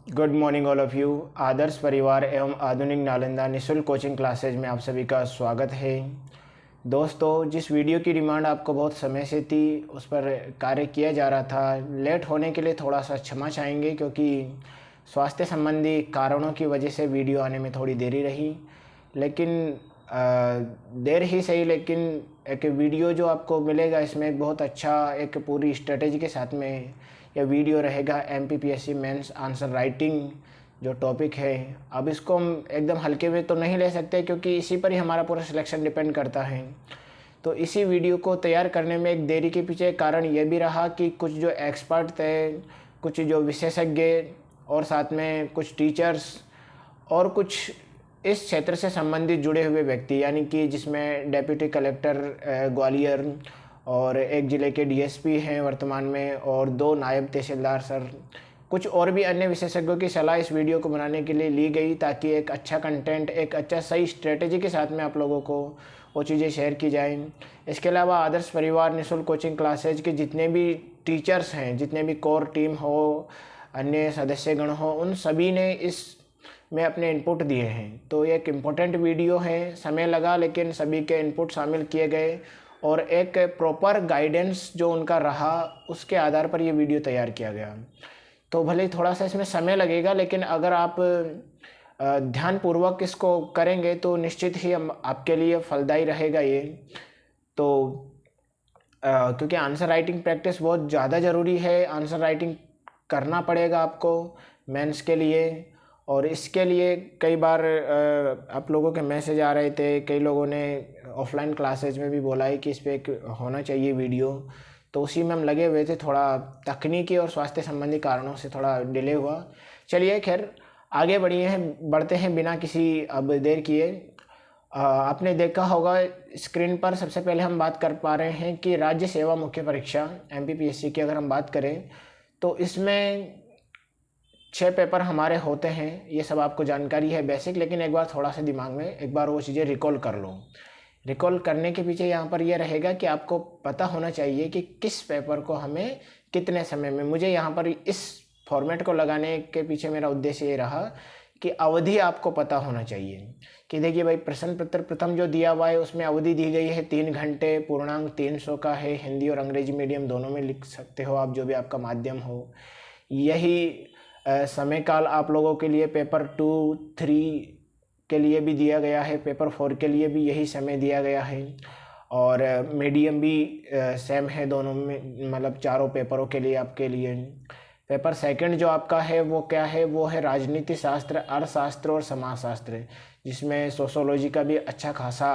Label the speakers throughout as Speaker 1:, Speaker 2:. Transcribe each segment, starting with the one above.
Speaker 1: Good morning all of you. आदर्श परिवार एवं आधुनिक नालंदा निःशुल्क कोचिंग क्लासेज में आप सभी का स्वागत है। दोस्तों, जिस वीडियो की डिमांड आपको बहुत समय से थी उस पर कार्य किया जा रहा था। लेट होने के लिए थोड़ा सा क्षमा चाहेंगे क्योंकि स्वास्थ्य संबंधी कारणों की वजह से वीडियो आने में थोड़ी देरी रही। लेकिन देर ही सही, लेकिन एक वीडियो जो आपको मिलेगा इसमें एक बहुत अच्छा एक पूरी स्ट्रेटेजी के साथ में यह वीडियो रहेगा। एमपीपीएससी मेंस आंसर राइटिंग जो टॉपिक है, अब इसको हम एकदम हल्के में तो नहीं ले सकते क्योंकि इसी पर ही हमारा पूरा सिलेक्शन डिपेंड करता है। तो इसी वीडियो को तैयार करने में एक देरी के पीछे कारण यह भी रहा कि कुछ जो एक्सपर्ट थे, कुछ जो विशेषज्ञ और साथ में कुछ टीचर्स और कुछ इस क्षेत्र से संबंधित जुड़े हुए व्यक्ति, यानी कि जिसमें डेप्यूटी कलेक्टर ग्वालियर और एक ज़िले के डीएसपी हैं वर्तमान में और 2 नायब तहसीलदार सर, कुछ और भी अन्य विशेषज्ञों की सलाह इस वीडियो को बनाने के लिए ली गई ताकि एक अच्छा कंटेंट, एक अच्छा सही स्ट्रेटेजी के साथ में आप लोगों को वो चीज़ें शेयर की जाएं। इसके अलावा आदर्श परिवार निःशुल्क कोचिंग क्लासेज के जितने भी टीचर्स हैं, जितने भी कोर टीम हो, अन्य सदस्यगण हो, उन सभी ने इस में अपने इनपुट दिए हैं। तो ये एक इम्पोर्टेंट वीडियो है, समय लगा लेकिन सभी के इनपुट शामिल किए गए और एक प्रॉपर गाइडेंस जो उनका रहा उसके आधार पर ये वीडियो तैयार किया गया। तो भले ही थोड़ा सा इसमें समय लगेगा, लेकिन अगर आप ध्यानपूर्वक इसको करेंगे तो निश्चित ही हम आपके लिए फलदायी रहेगा ये। तो क्योंकि आंसर राइटिंग प्रैक्टिस बहुत ज़्यादा ज़रूरी है, आंसर राइटिंग करना पड़ेगा आपको मेंस के लिए। और इसके लिए कई बार आप लोगों के मैसेज आ रहे थे, कई लोगों ने ऑफलाइन क्लासेज में भी बोला है कि इस पर एक होना चाहिए वीडियो, तो उसी में हम लगे हुए थे। थोड़ा तकनीकी और स्वास्थ्य संबंधी कारणों से थोड़ा डिले हुआ। चलिए खैर आगे बढ़ते हैं बिना किसी अब देर किए। आपने देखा होगा स्क्रीन पर, सबसे पहले हम बात कर पा रहे हैं कि राज्य सेवा मुख्य परीक्षा एमपीपीएससी की अगर हम बात करें तो इसमें 6 पेपर हमारे होते हैं। ये सब आपको जानकारी है बेसिक, लेकिन एक बार थोड़ा सा दिमाग में एक बार वो चीज़ें रिकॉल कर लो। रिकॉल करने के पीछे यहाँ पर यह रहेगा कि आपको पता होना चाहिए कि किस पेपर को हमें कितने समय में, मुझे यहाँ पर इस फॉर्मेट को लगाने के पीछे मेरा उद्देश्य ये रहा कि अवधि आपको पता होना चाहिए। कि देखिए भाई, प्रश्न पत्र प्रथम जो दिया हुआ है उसमें अवधि दी गई है 3 घंटे, पूर्णांक 300 का है। हिंदी और अंग्रेजी मीडियम दोनों में लिख सकते हो आप, जो भी आपका माध्यम हो। यही समय काल आप लोगों के लिए पेपर 2, 3 के लिए भी दिया गया है, पेपर 4 के लिए भी यही समय दिया गया है। और मीडियम भी सेम है दोनों में, मतलब चारों पेपरों के लिए आपके लिए। पेपर सेकंड जो आपका है वो क्या है, वो है राजनीति शास्त्र, अर्थशास्त्र और समाजशास्त्र, जिसमें सोशोलॉजी का भी अच्छा खासा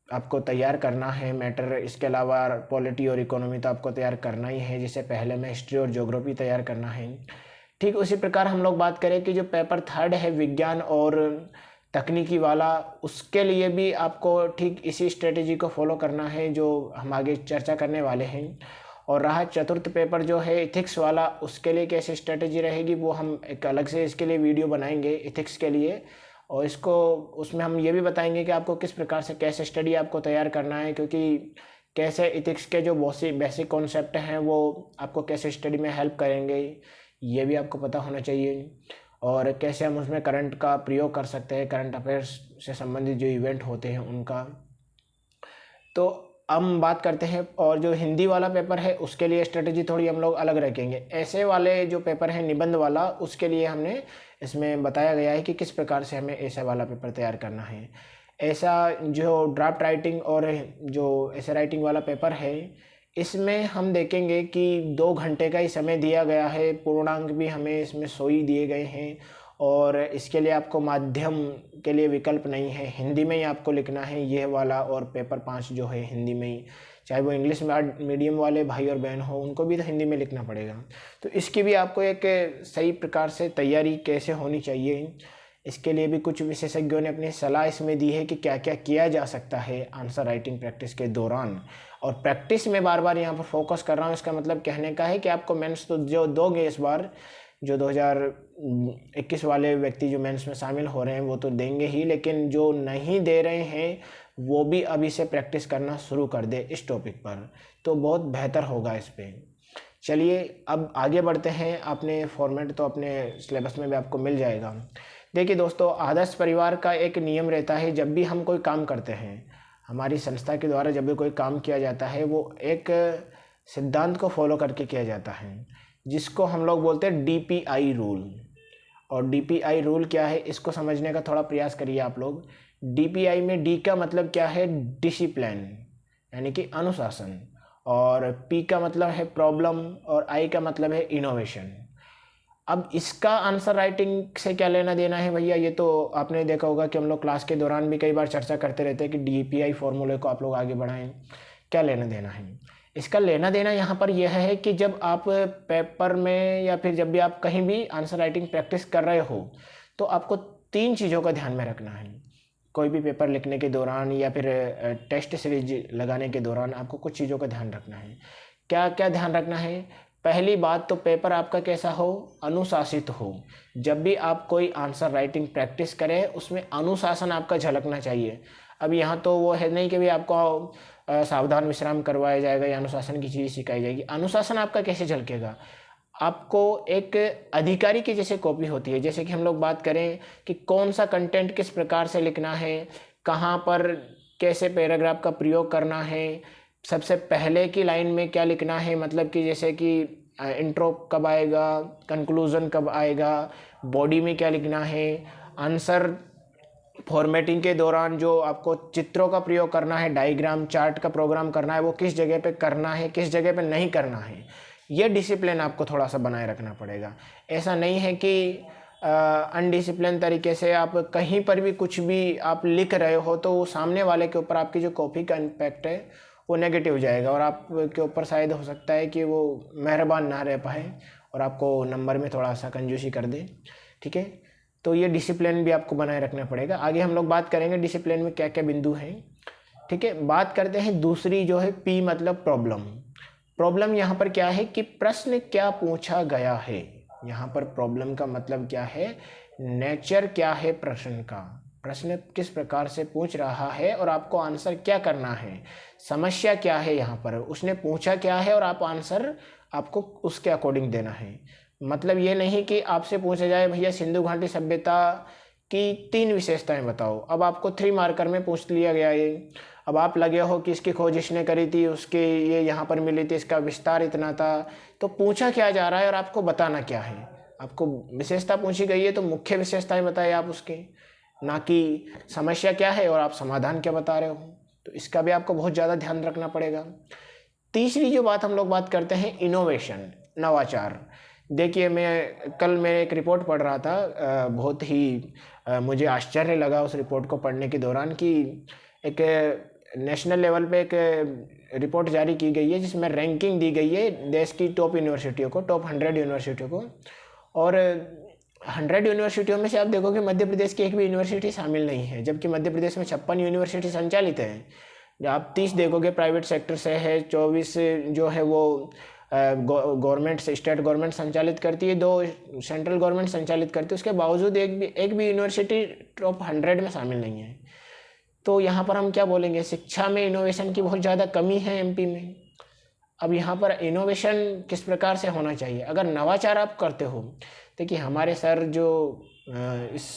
Speaker 1: आपको तैयार करना है मैटर। इसके अलावा पॉलिटी और इकोनॉमी तो आपको तैयार करना ही है, जिसे पहले में हिस्ट्री और ज्योग्राफी तैयार करना है। ठीक उसी प्रकार हम लोग बात करें कि जो पेपर थर्ड है विज्ञान और तकनीकी वाला, उसके लिए भी आपको ठीक इसी स्ट्रेटेजी को फॉलो करना है जो हम आगे चर्चा करने वाले हैं। और रहा चतुर्थ पेपर जो है इथिक्स वाला, उसके लिए कैसे स्ट्रेटेजी रहेगी वो हम एक अलग से इसके लिए वीडियो बनाएंगे इथिक्स के लिए। और इसको उसमें हम ये भी बताएंगे कि आपको किस प्रकार से कैसे स्टडी आपको तैयार करना है, क्योंकि कैसे इथिक्स के जो बेसिक कॉन्सेप्ट हैं वो आपको कैसे स्टडी में हेल्प करेंगे ये भी आपको पता होना चाहिए। और कैसे हम उसमें करंट का प्रयोग कर सकते हैं, करंट अफेयर्स से संबंधित जो इवेंट होते हैं उनका। तो हम बात करते हैं, और जो हिंदी वाला पेपर है उसके लिए स्ट्रेटजी थोड़ी हम लोग अलग रखेंगे। ऐसे वाले जो पेपर है निबंध वाला, उसके लिए हमने इसमें बताया गया है कि किस प्रकार से हमें ऐसा वाला पेपर तैयार करना है। ऐसा जो ड्राफ्ट राइटिंग और जो ऐसे राइटिंग वाला पेपर है, इसमें हम देखेंगे कि 2 घंटे का ही समय दिया गया है, पूर्णांक भी हमें इसमें 100 ही दिए गए हैं। और इसके लिए आपको माध्यम के लिए विकल्प नहीं है, हिंदी में ही आपको लिखना है ये वाला। और पेपर 5 जो है हिंदी में ही, चाहे वो इंग्लिश मीडियम वाले भाई और बहन हो उनको भी तो हिंदी में लिखना पड़ेगा। तो इसकी भी आपको एक सही प्रकार से तैयारी कैसे होनी चाहिए, इसके लिए भी कुछ विशेषज्ञों ने अपनी सलाह इसमें दी है कि क्या क्या किया जा सकता है आंसर राइटिंग प्रैक्टिस के दौरान। और प्रैक्टिस में बार बार यहाँ पर फोकस कर रहा हूँ, इसका मतलब कहने का है कि आपको मेंस तो जो दोगे इस बार, जो 2021 वाले व्यक्ति जो मेंस में शामिल हो रहे हैं वो तो देंगे ही, लेकिन जो नहीं दे रहे हैं वो भी अभी से प्रैक्टिस करना शुरू कर दे इस टॉपिक पर, तो बहुत बेहतर होगा इस पर। चलिए अब आगे बढ़ते हैं। आपने फॉर्मेट तो अपने सिलेबस में भी आपको मिल जाएगा। देखिए दोस्तों, आदर्श परिवार का एक नियम रहता है, जब भी हम कोई काम करते हैं, हमारी संस्था के द्वारा जब भी कोई काम किया जाता है, वो एक सिद्धांत को फॉलो करके किया जाता है, जिसको हम लोग बोलते हैं DPI रूल। और DPI रूल क्या है, इसको समझने का थोड़ा प्रयास करिए आप लोग। DPI में D का मतलब क्या है, डिसिप्लिन, यानी कि अनुशासन, और P का मतलब है प्रॉब्लम, और I का मतलब है इनोवेशन। अब इसका आंसर राइटिंग से क्या लेना देना है भैया, ये तो आपने देखा होगा कि हम लोग क्लास के दौरान भी कई बार चर्चा करते रहते हैं कि DPI फॉर्मूले को आप लोग आगे बढ़ाएं। क्या लेना देना है इसका? लेना देना यहाँ पर यह है कि जब आप पेपर में या फिर जब भी आप कहीं भी आंसर राइटिंग प्रैक्टिस कर रहे हो, तो आपको 3 चीज़ों का ध्यान में रखना है। कोई भी पेपर लिखने के दौरान या फिर टेस्ट सीरीज लगाने के दौरान आपको कुछ चीज़ों का ध्यान रखना है। क्या क्या ध्यान रखना है? पहली बात तो पेपर आपका कैसा हो, अनुशासित हो। जब भी आप कोई आंसर राइटिंग प्रैक्टिस करें, उसमें अनुशासन आपका झलकना चाहिए। अब यहाँ तो वो है नहीं कि भी आपको सावधान विश्राम करवाया जाएगा या अनुशासन की चीज़ सिखाई जाएगी। अनुशासन आपका कैसे झलकेगा? आपको एक अधिकारी की जैसे कॉपी होती है, जैसे कि हम लोग बात करें कि कौन सा कंटेंट किस प्रकार से लिखना है, कहाँ पर कैसे पैराग्राफ का प्रयोग करना है, सबसे पहले की लाइन में क्या लिखना है, मतलब कि जैसे कि इंट्रो कब आएगा, कंक्लूज़न कब आएगा, बॉडी में क्या लिखना है, आंसर फॉर्मेटिंग के दौरान जो आपको चित्रों का प्रयोग करना है, डायग्राम चार्ट का प्रोग्राम करना है, वो किस जगह पे करना है, किस जगह पे नहीं करना है, ये डिसिप्लिन आपको थोड़ा सा बनाए रखना पड़ेगा। ऐसा नहीं है कि अनडिसिप्लिन तरीके से आप कहीं पर भी कुछ भी आप लिख रहे हो, तो सामने वाले के ऊपर आपकी जो कॉपी का इम्पैक्ट है वो नेगेटिव जाएगा, और आपके ऊपर शायद हो सकता है कि वो मेहरबान ना रह पाए और आपको नंबर में थोड़ा सा कंजूसी कर दे। ठीक है, तो ये डिसिप्लिन भी आपको बनाए रखना पड़ेगा। आगे हम लोग बात करेंगे डिसिप्लिन में क्या क्या बिंदु हैं। ठीक है, बात करते हैं दूसरी जो है P मतलब प्रॉब्लम। प्रॉब्लम यहाँ पर क्या है कि प्रश्न क्या पूछा गया है। यहाँ पर प्रॉब्लम का मतलब क्या है, नेचर क्या है प्रश्न का, प्रश्न किस प्रकार से पूछ रहा है और आपको आंसर क्या करना है, समस्या क्या है, यहाँ पर उसने पूछा क्या है और आप आंसर आपको उसके अकॉर्डिंग देना है। मतलब ये नहीं कि आपसे पूछा जाए भैया सिंधु घाटी सभ्यता की 3 विशेषताएं बताओ, अब आपको 3 मार्कर में पूछ लिया गया ये। अब आप लगे हो कि इसकी खोज इसने करी थी, उसके ये यहाँ पर मिली थी, इसका विस्तार इतना था, तो पूछा क्या जा रहा है और आपको बताना क्या है। आपको विशेषता पूछी गई है तो मुख्य विशेषताएं बताए आप उसके, ना कि समस्या क्या है और आप समाधान क्या बता रहे हो। तो इसका भी आपको बहुत ज़्यादा ध्यान रखना पड़ेगा। तीसरी जो बात हम लोग बात करते हैं, इनोवेशन, नवाचार। देखिए मैं एक रिपोर्ट पढ़ रहा था, बहुत ही मुझे आश्चर्य लगा उस रिपोर्ट को पढ़ने के दौरान कि एक नेशनल लेवल पे एक रिपोर्ट जारी की गई है जिसमें रैंकिंग दी गई है देश की टॉप यूनिवर्सिटियों को, टॉप 100 यूनिवर्सिटियों को। और 100 यूनिवर्सिटियों में से आप देखोगे मध्य प्रदेश की एक भी यूनिवर्सिटी शामिल नहीं है, जबकि मध्य प्रदेश में 56 यूनिवर्सिटी संचालित है। आप 30 देखोगे प्राइवेट सेक्टर से है, 24 जो है वो गवर्नमेंट से, स्टेट गवर्नमेंट संचालित करती है, 2 सेंट्रल गवर्नमेंट संचालित करती है। उसके बावजूद एक भी यूनिवर्सिटी टॉप 100 में शामिल नहीं है। तो यहाँ पर हम क्या बोलेंगे, शिक्षा में इनोवेशन की बहुत ज़्यादा कमी है MP में। अब यहाँ पर इनोवेशन किस प्रकार से होना चाहिए, अगर नवाचार आप करते हो, देखिए हमारे सर जो इस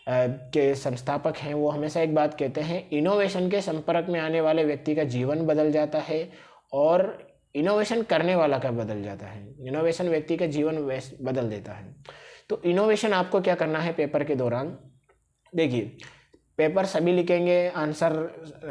Speaker 1: के संस्थापक हैं वो हमेशा एक बात कहते हैं, इनोवेशन के संपर्क में आने वाले व्यक्ति का जीवन बदल जाता है और इनोवेशन करने वाला का बदल जाता है। इनोवेशन व्यक्ति का जीवन बदल देता है। तो इनोवेशन आपको क्या करना है पेपर के दौरान, देखिए पेपर सभी लिखेंगे, आंसर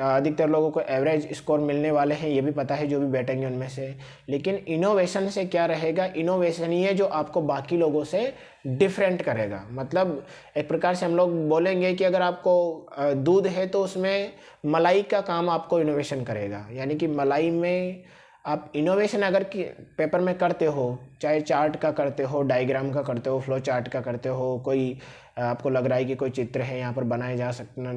Speaker 1: अधिकतर लोगों को एवरेज स्कोर मिलने वाले हैं, ये भी पता है जो भी बैठेंगे उनमें से। लेकिन इनोवेशन से क्या रहेगा, इनोवेशन ही है जो आपको बाकी लोगों से डिफरेंट करेगा। मतलब एक प्रकार से हम लोग बोलेंगे कि अगर आपको दूध है तो उसमें मलाई का काम आपको इनोवेशन करेगा, यानी कि मलाई में आप इनोवेशन अगर पेपर में करते हो, चाहे चार्ट का करते हो, डायग्राम का करते हो, फ्लो चार्ट का करते हो, कोई आपको लग रहा है कि कोई चित्र है यहाँ पर बनाए जा सकना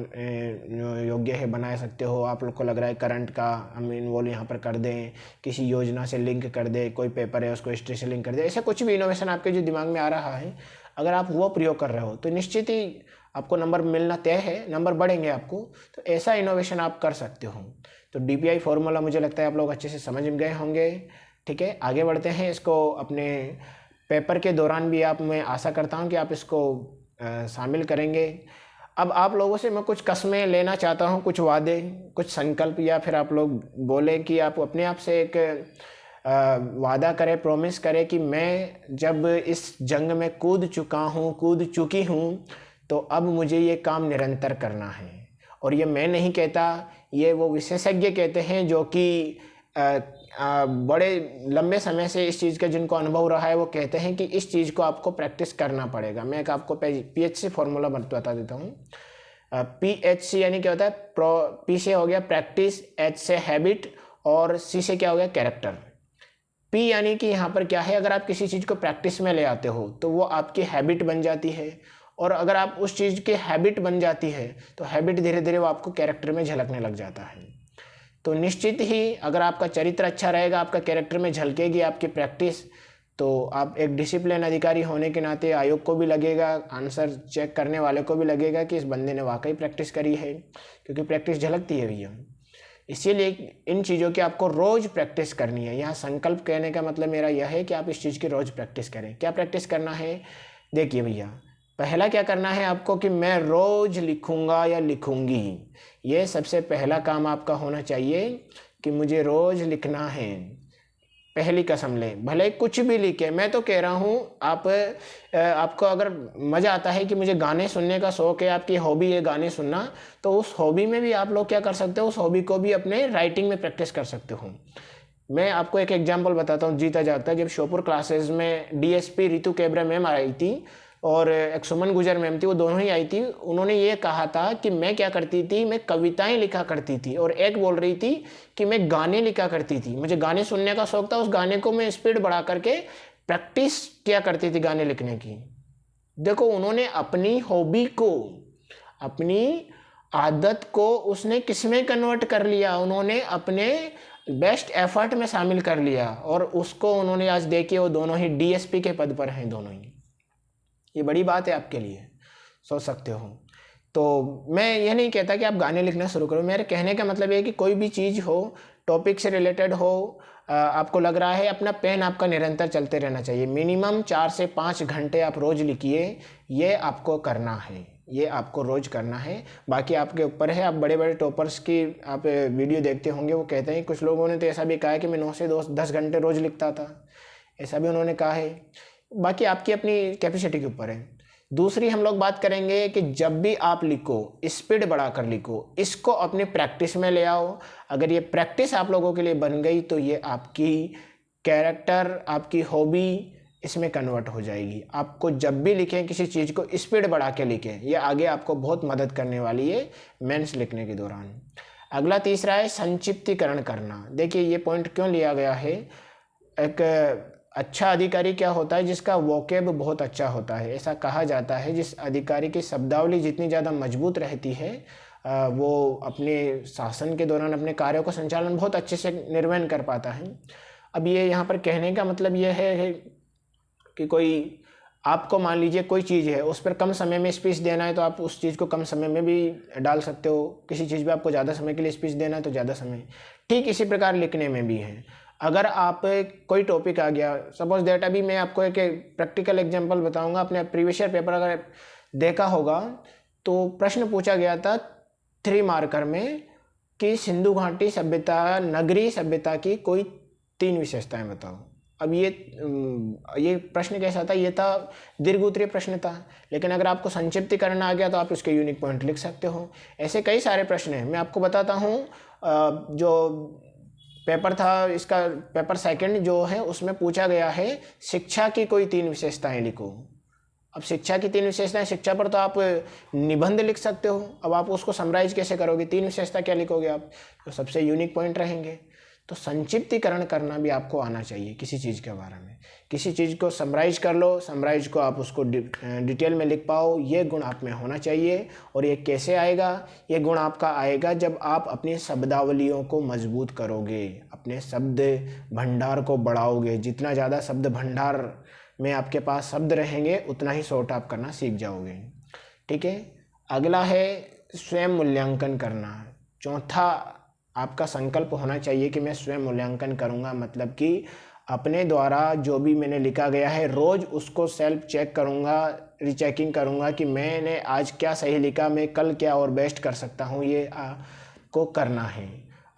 Speaker 1: योग्य है, बना सकते हो। आप लोग को लग रहा है करंट का हम इन्वॉल्व यहाँ पर कर दें, किसी योजना से लिंक कर दें, कोई पेपर है उसको हिस्ट्री से लिंक कर दें, ऐसा कुछ भी इनोवेशन आपके जो दिमाग में आ रहा है, अगर आप वो प्रयोग कर रहे हो तो निश्चित ही आपको नंबर मिलना तय है, नंबर बढ़ेंगे आपको। तो ऐसा इनोवेशन आप कर सकते हो। तो DPI फॉर्मूला मुझे लगता है आप लोग अच्छे से समझ गए होंगे। ठीक है, आगे बढ़ते हैं। इसको अपने पेपर के दौरान भी आप, मैं आशा करता हूँ कि आप इसको शामिल करेंगे। अब आप लोगों से मैं कुछ कस्में लेना चाहता हूँ, कुछ वादे, कुछ संकल्प, या फिर आप लोग बोले कि आप अपने आप से एक वादा करें, प्रॉमिस करें कि मैं जब इस जंग में कूद चुकी हूँ तो अब मुझे ये काम निरंतर करना है। और ये मैं नहीं कहता, ये वो विशेषज्ञ कहते हैं जो कि बड़े लंबे समय से इस चीज़ का जिनको अनुभव रहा है, वो कहते हैं कि इस चीज़ को आपको प्रैक्टिस करना पड़ेगा। मैं एक आपको PHC फॉर्मूला बता देता हूँ। PHC यानी क्या होता है, P से हो गया प्रैक्टिस, H से हैबिट, और C से क्या हो गया, कैरेक्टर। P यानी कि यहाँ पर क्या है, अगर आप किसी चीज़ को प्रैक्टिस में ले आते हो तो वो आपकी हैबिट बन जाती है, और अगर आप उस चीज़ की हैबिट बन जाती है तो हैबिट धीरे धीरे वो आपको कैरेक्टर में झलकने लग जाता है। तो निश्चित ही अगर आपका चरित्र अच्छा रहेगा, आपका कैरेक्टर में झलकेगी आपकी प्रैक्टिस, तो आप एक डिसिप्लिन अधिकारी होने के नाते आयोग को भी लगेगा, आंसर चेक करने वाले को भी लगेगा कि इस बंदे ने वाकई प्रैक्टिस करी है, क्योंकि प्रैक्टिस झलकती है भैया। इसीलिए इन चीज़ों की आपको रोज़ प्रैक्टिस करनी है। यहाँ संकल्प कहने का मतलब मेरा यह है कि आप इस चीज़ की रोज़ प्रैक्टिस करें। क्या प्रैक्टिस करना है, देखिए भैया, पहला क्या करना है आपको कि मैं रोज़ लिखूँगा या लिखूँगी। ये सबसे पहला काम आपका होना चाहिए कि मुझे रोज़ लिखना है। पहली कसम ले, भले कुछ भी लिखे। मैं तो कह रहा हूँ आपको अगर मज़ा आता है कि मुझे गाने सुनने का शौक़ है, आपकी हॉबी है गाने सुनना, तो उस हॉबी में भी आप लोग क्या कर सकते हो, उस हॉबी को भी अपने राइटिंग में प्रैक्टिस कर सकते हो। मैं आपको एक एग्जांपल बताता हूँ जीता जागता। जब श्योपुर क्लासेस में DSP रितु केब्रा मैम आई थी और एक सुमन गुजर मैम थी, वो दोनों ही आई थी। उन्होंने ये कहा था कि मैं क्या करती थी, मैं कविताएं लिखा करती थी, और एक बोल रही थी कि मैं गाने लिखा करती थी। मुझे गाने सुनने का शौक था, उस गाने को मैं स्पीड बढ़ा करके प्रैक्टिस किया करती थी गाने लिखने की। देखो, उन्होंने अपनी हॉबी को, अपनी आदत को उसने किस में कन्वर्ट कर लिया, उन्होंने अपने बेस्ट एफर्ट में शामिल कर लिया, और उसको उन्होंने आज देखिए वो दोनों ही DSP के पद पर हैं दोनों ही। ये बड़ी बात है आपके लिए, सोच सकते हो। तो मैं ये नहीं कहता कि आप गाने लिखना शुरू करो। मेरे कहने का मतलब ये है कि कोई भी चीज़ हो, टॉपिक से रिलेटेड हो, आपको लग रहा है, अपना पेन आपका निरंतर चलते रहना चाहिए। मिनिमम 4 से 5 घंटे आप रोज़ लिखिए, ये आपको करना है, ये आपको रोज़ करना है। बाकी आपके ऊपर है। आप बड़े बड़े टॉपर्स की आप वीडियो देखते होंगे, वो कहते हैं, कुछ लोगों ने तो ऐसा भी कहा है कि मैं 9 से 10 घंटे रोज़ लिखता था, ऐसा भी उन्होंने कहा है। बाकी आपकी अपनी कैपेसिटी के ऊपर है। दूसरी हम लोग बात करेंगे कि जब भी आप लिखो, स्पीड बढ़ाकर लिखो, इसको अपनी प्रैक्टिस में ले आओ। अगर ये प्रैक्टिस आप लोगों के लिए बन गई तो ये आपकी कैरेक्टर, आपकी हॉबी इसमें कन्वर्ट हो जाएगी। आपको जब भी लिखें किसी चीज़ को स्पीड बढ़ा के लिखें, ये आगे आपको बहुत मदद करने वाली है मेंस लिखने के दौरान। अगला तीसरा है संक्षिप्तीकरण करना। देखिए ये पॉइंट क्यों लिया गया है। एक अच्छा अधिकारी क्या होता है, जिसका वोकेब बहुत अच्छा होता है। ऐसा कहा जाता है जिस अधिकारी की शब्दावली जितनी ज़्यादा मजबूत रहती है, वो अपने शासन के दौरान अपने कार्यों का संचालन बहुत अच्छे से निर्वहन कर पाता है। अब ये यहाँ पर कहने का मतलब ये है कि कोई आपको मान लीजिए कोई चीज़ है, उस पर कम समय में स्पीच देना है तो आप उस चीज़ को कम समय में भी डाल सकते हो। किसी चीज़ पे आपको ज़्यादा समय के लिए स्पीच देना है तो ज़्यादा समय। ठीक इसी प्रकार लिखने में भी है। अगर आप कोई टॉपिक आ गया, सपोज दैट, अभी मैं आपको एक प्रैक्टिकल एग्जांपल बताऊंगा। अपने प्रीवियस ईयर पेपर अगर देखा होगा तो प्रश्न पूछा गया था 3 मार्कर में कि सिंधु घाटी सभ्यता, नगरीय सभ्यता की कोई 3 विशेषताएं बताओ। अब ये प्रश्न कैसा था, ये था दीर्घ उत्तरीय प्रश्न था, लेकिन अगर आपको संक्षिप्तीकरण आ गया तो आप उसके यूनिक पॉइंट लिख सकते हो। ऐसे कई सारे प्रश्न हैं, मैं आपको बताता हूँ। जो पेपर था, इसका पेपर 2 जो है, उसमें पूछा गया है शिक्षा की कोई 3 विशेषताएं लिखो। अब शिक्षा की 3 विशेषताएं, शिक्षा पर तो आप निबंध लिख सकते हो। अब आप उसको समराइज कैसे करोगे, 3 विशेषता क्या लिखोगे आप, तो सबसे यूनिक पॉइंट रहेंगे। तो संक्षिप्तीकरण करना भी आपको आना चाहिए किसी चीज़ के बारे में। किसी चीज़ को समराइज कर लो, समराइज को आप उसको डिटेल में लिख पाओ, ये गुण आप में होना चाहिए। और ये कैसे आएगा, ये गुण आपका आएगा जब आप अपनी शब्दावलियों को मजबूत करोगे, अपने शब्द भंडार को बढ़ाओगे। जितना ज़्यादा शब्द भंडार में आपके पास शब्द रहेंगे, उतना ही शॉर्ट आप करना सीख जाओगे। ठीक है। अगला है स्वयं मूल्यांकन करना। चौथा आपका संकल्प होना चाहिए कि मैं स्वयं मूल्यांकन करूंगा। मतलब कि अपने द्वारा जो भी मैंने लिखा गया है रोज़ उसको सेल्फ चेक करूँगा, रीचेकिंग करूँगा कि मैंने आज क्या सही लिखा, मैं कल क्या और बेस्ट कर सकता हूँ। ये आपको करना है।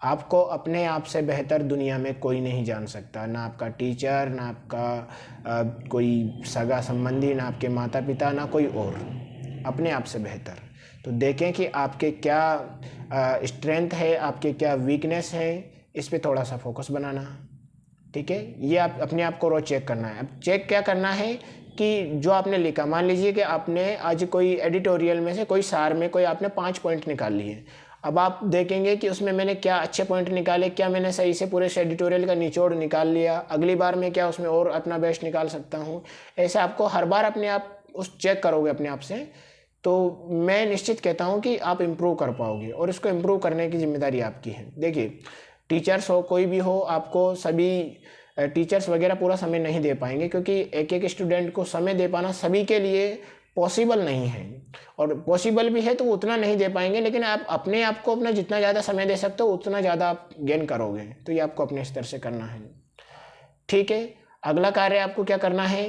Speaker 1: आपको अपने आप से बेहतर दुनिया में कोई नहीं जान सकता, ना आपका टीचर, ना आपका कोई सगा संबंधी, ना आपके माता पिता, ना कोई और, अपने आप से बेहतर। तो देखें कि आपके क्या स्ट्रेंथ है, आपके क्या वीकनेस है, इस पे थोड़ा सा फोकस बनाना। ठीक है, ये आप अपने आप को रोज़ चेक करना है। अब चेक क्या करना है कि जो आपने लिखा, मान लीजिए कि आपने आज कोई एडिटोरियल में से कोई सार में कोई आपने 5 पॉइंट निकाल लिए। अब आप देखेंगे कि उसमें मैंने क्या अच्छे पॉइंट निकाले, क्या मैंने सही से पूरे एडिटोरियल का निचोड़ निकाल लिया, अगली बार मैं क्या उसमें और अपना बेस्ट निकाल सकता हूँ। ऐसे आपको हर बार अपने आप उस चेक करोगे अपने आप से, तो मैं निश्चित कहता हूँ कि आप इम्प्रूव कर पाओगे, और इसको इम्प्रूव करने की जिम्मेदारी आपकी है। देखिए, टीचर्स हो, कोई भी हो, आपको सभी टीचर्स वगैरह पूरा समय नहीं दे पाएंगे, क्योंकि एक एक स्टूडेंट को समय दे पाना सभी के लिए पॉसिबल नहीं है, और पॉसिबल भी है तो उतना नहीं दे पाएंगे। लेकिन आप अपने आप को अपना जितना ज़्यादा समय दे सकते हो उतना ज़्यादा आप गेन करोगे। तो ये आपको अपने स्तर से करना है। ठीक है, अगला कार्य आपको क्या करना है?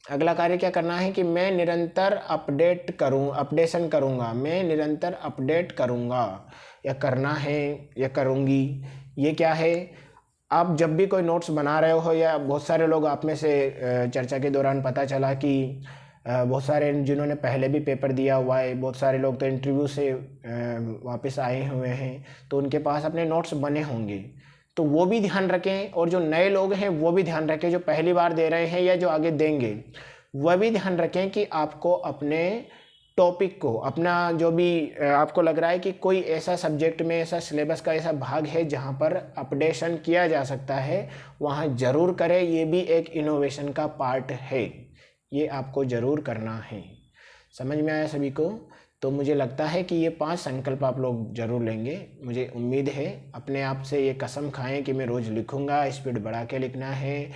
Speaker 1: अगला कार्य क्या करना है कि मैं निरंतर अपडेशन करूँगा, मैं निरंतर अपडेट करूँगा, या करना है या करूँगी। ये क्या है? आप जब भी कोई नोट्स बना रहे हो, या बहुत सारे लोग आप में से चर्चा के दौरान पता चला कि बहुत सारे जिन्होंने पहले भी पेपर दिया हुआ है, बहुत सारे लोग तो इंटरव्यू से वापस आए हुए हैं, तो उनके पास अपने नोट्स बने होंगे। तो वो भी ध्यान रखें, और जो नए लोग हैं वो भी ध्यान रखें, जो पहली बार दे रहे हैं या जो आगे देंगे, वह भी ध्यान रखें कि आपको अपने टॉपिक को, अपना जो भी आपको लग रहा है कि कोई ऐसा सब्जेक्ट में, ऐसा सिलेबस का ऐसा भाग है जहाँ पर अपडेशन किया जा सकता है, वहाँ ज़रूर करें। ये भी एक इनोवेशन का पार्ट है, ये आपको ज़रूर करना है। समझ में आया सभी को? तो मुझे लगता है कि ये 5 संकल्प आप लोग ज़रूर लेंगे। मुझे उम्मीद है, अपने आप से ये कसम खाएं कि मैं रोज़ लिखूंगा, स्पीड बढ़ा के लिखना है,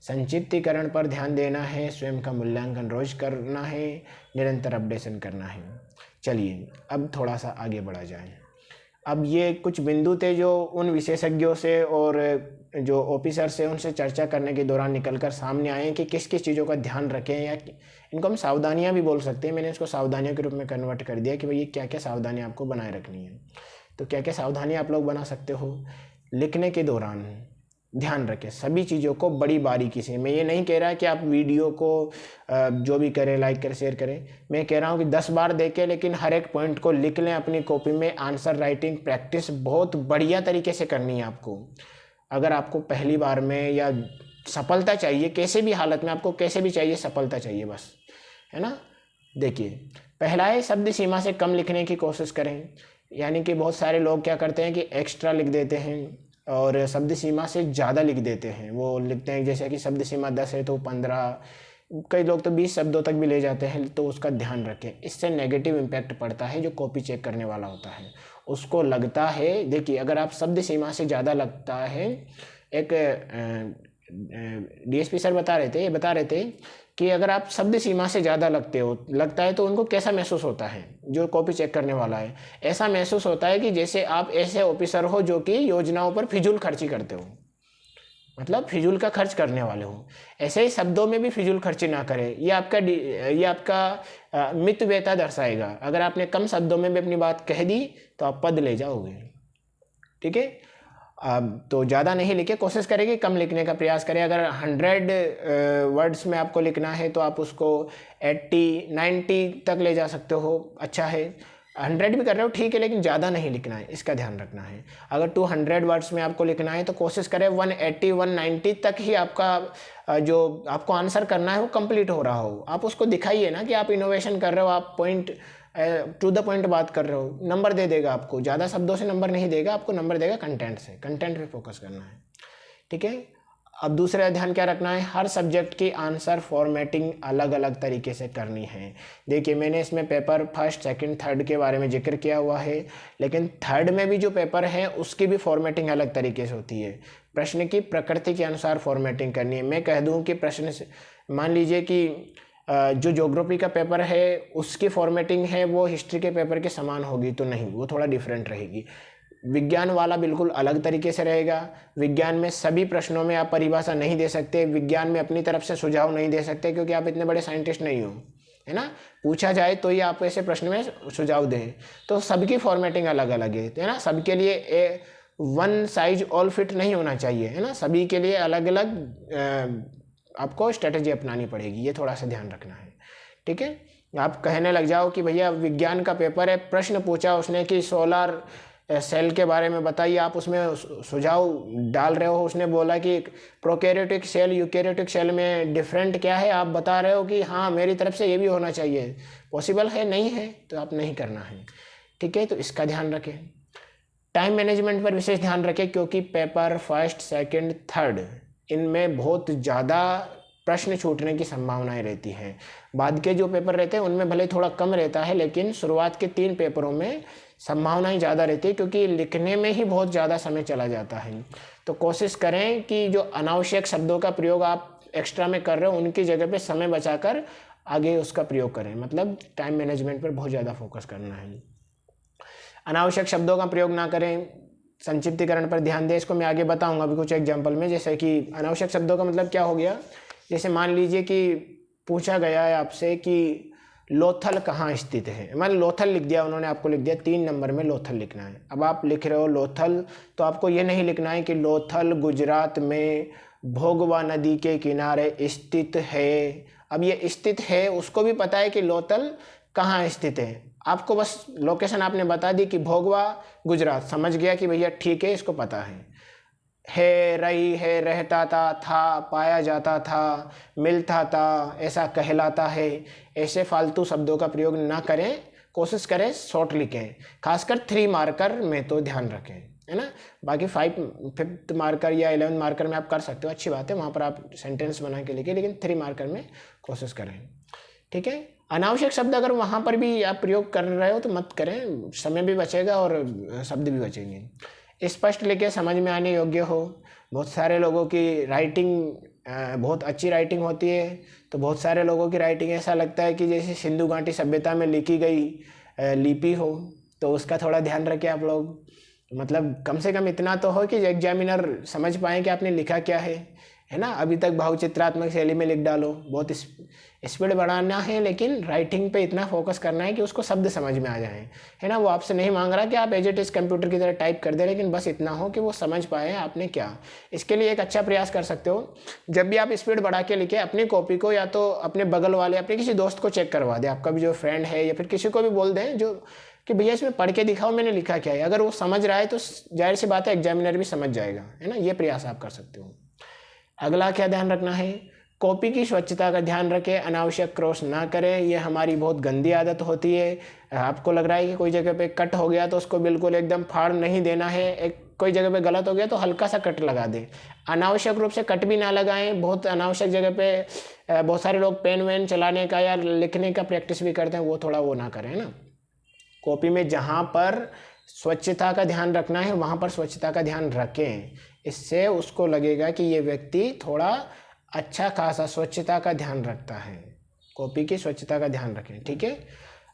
Speaker 1: संक्षिप्तीकरण पर ध्यान देना है, स्वयं का मूल्यांकन रोज करना है, निरंतर अपडेशन करना है। चलिए अब थोड़ा सा आगे बढ़ा जाए। अब ये कुछ बिंदु थे जो उन विशेषज्ञों से और जो ऑफिसर से उनसे चर्चा करने के दौरान निकलकर सामने आए कि किस किस चीज़ों का ध्यान रखें, या इनको हम सावधानियां भी बोल सकते हैं। मैंने इसको सावधानियों के रूप में कन्वर्ट कर दिया कि भाई ये क्या क्या सावधानियां आपको बनाए रखनी है। तो क्या क्या सावधानियां आप लोग बना सकते हो? लिखने के दौरान ध्यान रखें सभी चीज़ों को बड़ी बारीकी से। मैं ये नहीं कह रहा कि आप वीडियो को जो भी करें लाइक करें शेयर करें, मैं कह रहा हूँ कि 10 बार देखें, लेकिन हर एक पॉइंट को लिख लें अपनी कॉपी में। आंसर राइटिंग प्रैक्टिस बहुत बढ़िया तरीके से करनी है आपको। अगर आपको पहली बार में या सफलता चाहिए, कैसे भी हालत में आपको कैसे भी चाहिए सफलता चाहिए बस, है ना। देखिए, पहला है शब्द सीमा से कम लिखने की कोशिश करें। यानी कि बहुत सारे लोग क्या करते हैं कि एक्स्ट्रा लिख देते हैं और शब्द सीमा से ज़्यादा लिख देते हैं। वो लिखते हैं जैसे कि शब्द सीमा 10 है तो 15, कई लोग तो 20 शब्दों तक भी ले जाते हैं। तो उसका ध्यान रखें, इससे नेगेटिव इम्पैक्ट पड़ता है। जो कॉपी चेक करने वाला होता है उसको लगता है, देखिए अगर आप शब्द सीमा से ज़्यादा लगता है, एक डीएसपी सर बता रहे थे कि अगर आप शब्द सीमा से ज़्यादा लगता है तो उनको कैसा महसूस होता है जो कॉपी चेक करने वाला है। ऐसा महसूस होता है कि जैसे आप ऐसे ऑफिसर हो जो कि योजनाओं पर फिजूल खर्ची करते हो, मतलब फिजूल का खर्च करने वाले हो। ऐसे ही शब्दों में भी फिजूल खर्ची ना करें। ये आपका मितव्ययता दर्शाएगा। अगर आपने कम शब्दों में भी अपनी बात कह दी तो आप पद ले जाओगे। ठीक है, अब तो ज़्यादा नहीं लिखे, कोशिश करें कम लिखने का प्रयास करें। अगर 100 वर्ड्स में आपको लिखना है तो आप उसको 80-90 तक ले जा सकते हो, अच्छा है। 100 भी कर रहे हो ठीक है, लेकिन ज़्यादा नहीं लिखना है, इसका ध्यान रखना है। अगर 200 वर्ड्स में आपको लिखना है तो कोशिश करें 180-190 तक ही आपका जो आपको आंसर करना है वो कंप्लीट हो रहा हो। आप उसको दिखाइए ना कि आप इनोवेशन कर रहे हो, आप पॉइंट टू द पॉइंट बात कर रहे हो। नंबर दे देगा आपको, ज़्यादा शब्दों से नंबर नहीं देगा, आपको नंबर देगा कंटेंट से। कंटेंट पे फोकस करना है, ठीक है। अब दूसरा ध्यान क्या रखना है, हर सब्जेक्ट की आंसर फॉर्मेटिंग अलग अलग तरीके से करनी है। देखिए, मैंने इसमें पेपर फर्स्ट सेकंड थर्ड के बारे में जिक्र किया हुआ है, लेकिन थर्ड में भी जो पेपर है उसकी भी फॉर्मेटिंग अलग तरीके से होती है। प्रश्न की प्रकृति के अनुसार फॉर्मेटिंग करनी है। मैं कह दूं कि प्रश्न से मान लीजिए कि जो ज्योग्राफी का पेपर है उसकी फॉर्मेटिंग है वो हिस्ट्री के पेपर के समान होगी तो नहीं, वो थोड़ा डिफरेंट रहेगी। विज्ञान वाला बिल्कुल अलग तरीके से रहेगा। विज्ञान में सभी प्रश्नों में आप परिभाषा नहीं दे सकते, विज्ञान में अपनी तरफ से सुझाव नहीं दे सकते, क्योंकि आप इतने बड़े साइंटिस्ट नहीं हो, है ना। पूछा जाए तो ही आप ऐसे प्रश्न में सुझाव दें। तो सबकी फॉर्मेटिंग अलग अलग है ना। सबके लिए वन साइज ऑल फिट नहीं होना चाहिए, है ना। सभी के लिए अलग अलग आपको स्ट्रेटेजी अपनानी पड़ेगी, ये थोड़ा सा ध्यान रखना है, ठीक है। आप कहने लग जाओ कि भैया विज्ञान का पेपर है, प्रश्न पूछा उसने कि सोलर सेल के बारे में बताइए, आप उसमें सुझाव डाल रहे हो, उसने बोला कि प्रोकैरियोटिक सेल यूकैरियोटिक सेल में डिफरेंट क्या है, आप बता रहे हो कि हाँ मेरी तरफ से ये भी होना चाहिए, पॉसिबल है नहीं है, तो आप नहीं करना है, ठीक है। तो इसका ध्यान रखें। टाइम मैनेजमेंट पर विशेष ध्यान रखें, क्योंकि पेपर फर्स्ट सेकंड थर्ड इनमें बहुत ज़्यादा प्रश्न छूटने की संभावनाएं रहती हैं। बाद के जो पेपर रहते हैं उनमें भले थोड़ा कम रहता है, लेकिन शुरुआत के 3 पेपरों में संभावनाएं ज़्यादा रहती है, क्योंकि लिखने में ही बहुत ज़्यादा समय चला जाता है। तो कोशिश करें कि जो अनावश्यक शब्दों का प्रयोग आप एक्स्ट्रा में कर रहे हो उनकी जगह पे समय बचाकर आगे उसका प्रयोग करें। मतलब टाइम मैनेजमेंट पर बहुत ज़्यादा फोकस करना है। अनावश्यक शब्दों का प्रयोग ना करें, संक्षिप्तीकरण पर ध्यान दें। इसको मैं आगे बताऊंगा अभी कुछ एग्जाम्पल में। जैसे कि अनावश्यक शब्दों का मतलब क्या हो गया, जैसे मान लीजिए कि पूछा गया है आपसे कि लोथल कहाँ स्थित है, मान लोथल लिख दिया उन्होंने, आपको लिख दिया 3 नंबर में लोथल लिखना है। अब आप लिख रहे हो लोथल, तो आपको ये नहीं लिखना है कि लोथल गुजरात में भोगवा नदी के किनारे स्थित है। अब ये स्थित है उसको भी पता है कि लोथल कहाँ स्थित है, आपको बस लोकेशन आपने बता दी कि भोगवा गुजरात, समझ गया कि भैया ठीक है इसको पता है रही है, रहता था, पाया जाता था, मिलता था, ऐसा कहलाता है। ऐसे फालतू शब्दों का प्रयोग ना करें, कोशिश करें शॉर्ट लिखें, खासकर 3 मार्कर में तो ध्यान रखें, है ना। बाकी 5th मार्कर या 11th मार्कर में आप कर सकते हो, अच्छी बात है, वहाँ पर आप सेंटेंस बना के लिखिए, लेकिन 3 मार्कर में कोशिश करें, ठीक है। अनावश्यक शब्द अगर वहाँ पर भी आप प्रयोग कर रहे हो तो मत करें, समय भी बचेगा और शब्द भी बचेंगे। स्पष्ट लिखे, समझ में आने योग्य हो। बहुत सारे लोगों की राइटिंग बहुत अच्छी राइटिंग होती है, तो बहुत सारे लोगों की राइटिंग ऐसा लगता है कि जैसे सिंधु घाटी सभ्यता में लिखी गई लिपि हो, तो उसका थोड़ा ध्यान रखें आप लोग। मतलब कम से कम इतना तो हो कि एग्जामिनर समझ पाए कि आपने लिखा क्या है ना। अभी तक भावचित्रात्मक शैली में लिख डालो, बहुत स्पीड बढ़ाना है, लेकिन राइटिंग पे इतना फोकस करना है कि उसको शब्द समझ में आ जाए, है ना। वो आपसे नहीं मांग रहा कि आप एज इट इज कंप्यूटर की तरह टाइप कर दे, लेकिन बस इतना हो कि वो समझ पाए आपने क्या। इसके लिए एक अच्छा प्रयास कर सकते हो, जब भी आप स्पीड बढ़ा के लिखे अपनी कॉपी को या तो अपने बगल वाले अपने किसी दोस्त को चेक करवा दे, आपका भी जो फ्रेंड है, या फिर किसी को भी बोल दें जो कि भैया इसमें पढ़ के दिखाओ मैंने लिखा क्या है। अगर वो समझ रहा है तो जाहिर सी बात है एग्जामिनर भी समझ जाएगा, है ना। ये प्रयास आप कर सकते हो। अगला क्या ध्यान रखना है, कॉपी की स्वच्छता का ध्यान रखें, अनावश्यक क्रॉस ना करें, ये हमारी बहुत गंदी आदत होती है। आपको लग रहा है कि कोई जगह पे कट हो गया तो उसको बिल्कुल एकदम फाड़ नहीं देना है, एक कोई जगह पे गलत हो गया तो हल्का सा कट लगा दें, अनावश्यक रूप से कट भी ना लगाएं। बहुत अनावश्यक जगह पे बहुत सारे लोग पेन वेन चलाने का या लिखने का प्रैक्टिस भी करते हैं, वो थोड़ा वो ना करें ना। कॉपी में जहाँ पर स्वच्छता का ध्यान रखना है वहाँ पर स्वच्छता का ध्यान रखें, इससे उसको लगेगा कि ये व्यक्ति थोड़ा अच्छा खासा स्वच्छता का ध्यान रखता है। कॉपी की स्वच्छता का ध्यान रखें, ठीक है।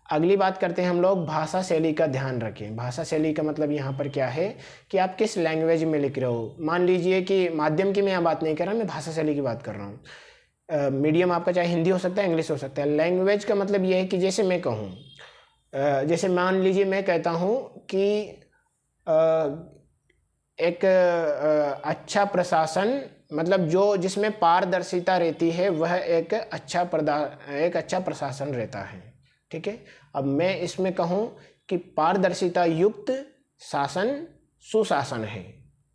Speaker 1: अगली बात करते हैं हम लोग, भाषा शैली का ध्यान रखें। भाषा शैली का मतलब यहाँ पर क्या है कि आप किस लैंग्वेज में लिख रहे हो। मान लीजिए कि माध्यम की मैं यहाँ बात नहीं कर रहा, मैं भाषा शैली की बात कर रहा हूँ। मीडियम आपका चाहे हिंदी हो सकता है, इंग्लिश हो सकता है। लैंग्वेज का मतलब ये है कि जैसे मैं कहूँ, जैसे मान लीजिए मैं कहता हूँ कि एक अच्छा प्रशासन, मतलब जो जिसमें पारदर्शिता रहती है वह एक अच्छा प्रशासन रहता है, ठीक है। अब मैं इसमें कहूँ कि पारदर्शिता युक्त शासन सुशासन है,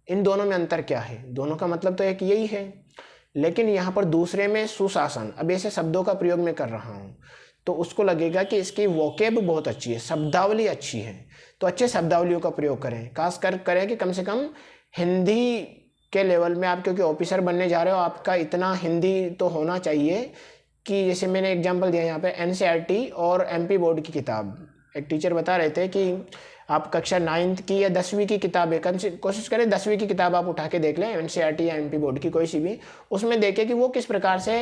Speaker 1: इन दोनों में अंतर क्या है। दोनों का मतलब तो एक यही है, लेकिन यहाँ पर दूसरे में सुशासन, अब ऐसे शब्दों का प्रयोग मैं कर रहा हूँ तो उसको लगेगा कि इसकी वोकेब बहुत अच्छी है, शब्दावली अच्छी है, तो अच्छे शब्दावलियों का प्रयोग करें। खास कर करें कि कम से कम हिंदी के लेवल में आप, क्योंकि ऑफिसर बनने जा रहे हो, आपका इतना हिंदी तो होना चाहिए कि जैसे मैंने एग्जांपल दिया यहाँ पे NCERT और MP बोर्ड की किताब, एक टीचर बता रहे थे कि आप कक्षा 9th की या 10वीं की किताब है, कोशिश करें 10वीं की किताब आप उठा के देख लें, एनसीईआरटी या एमपी बोर्ड की कोई सी भी, उसमें देखें कि वो किस प्रकार से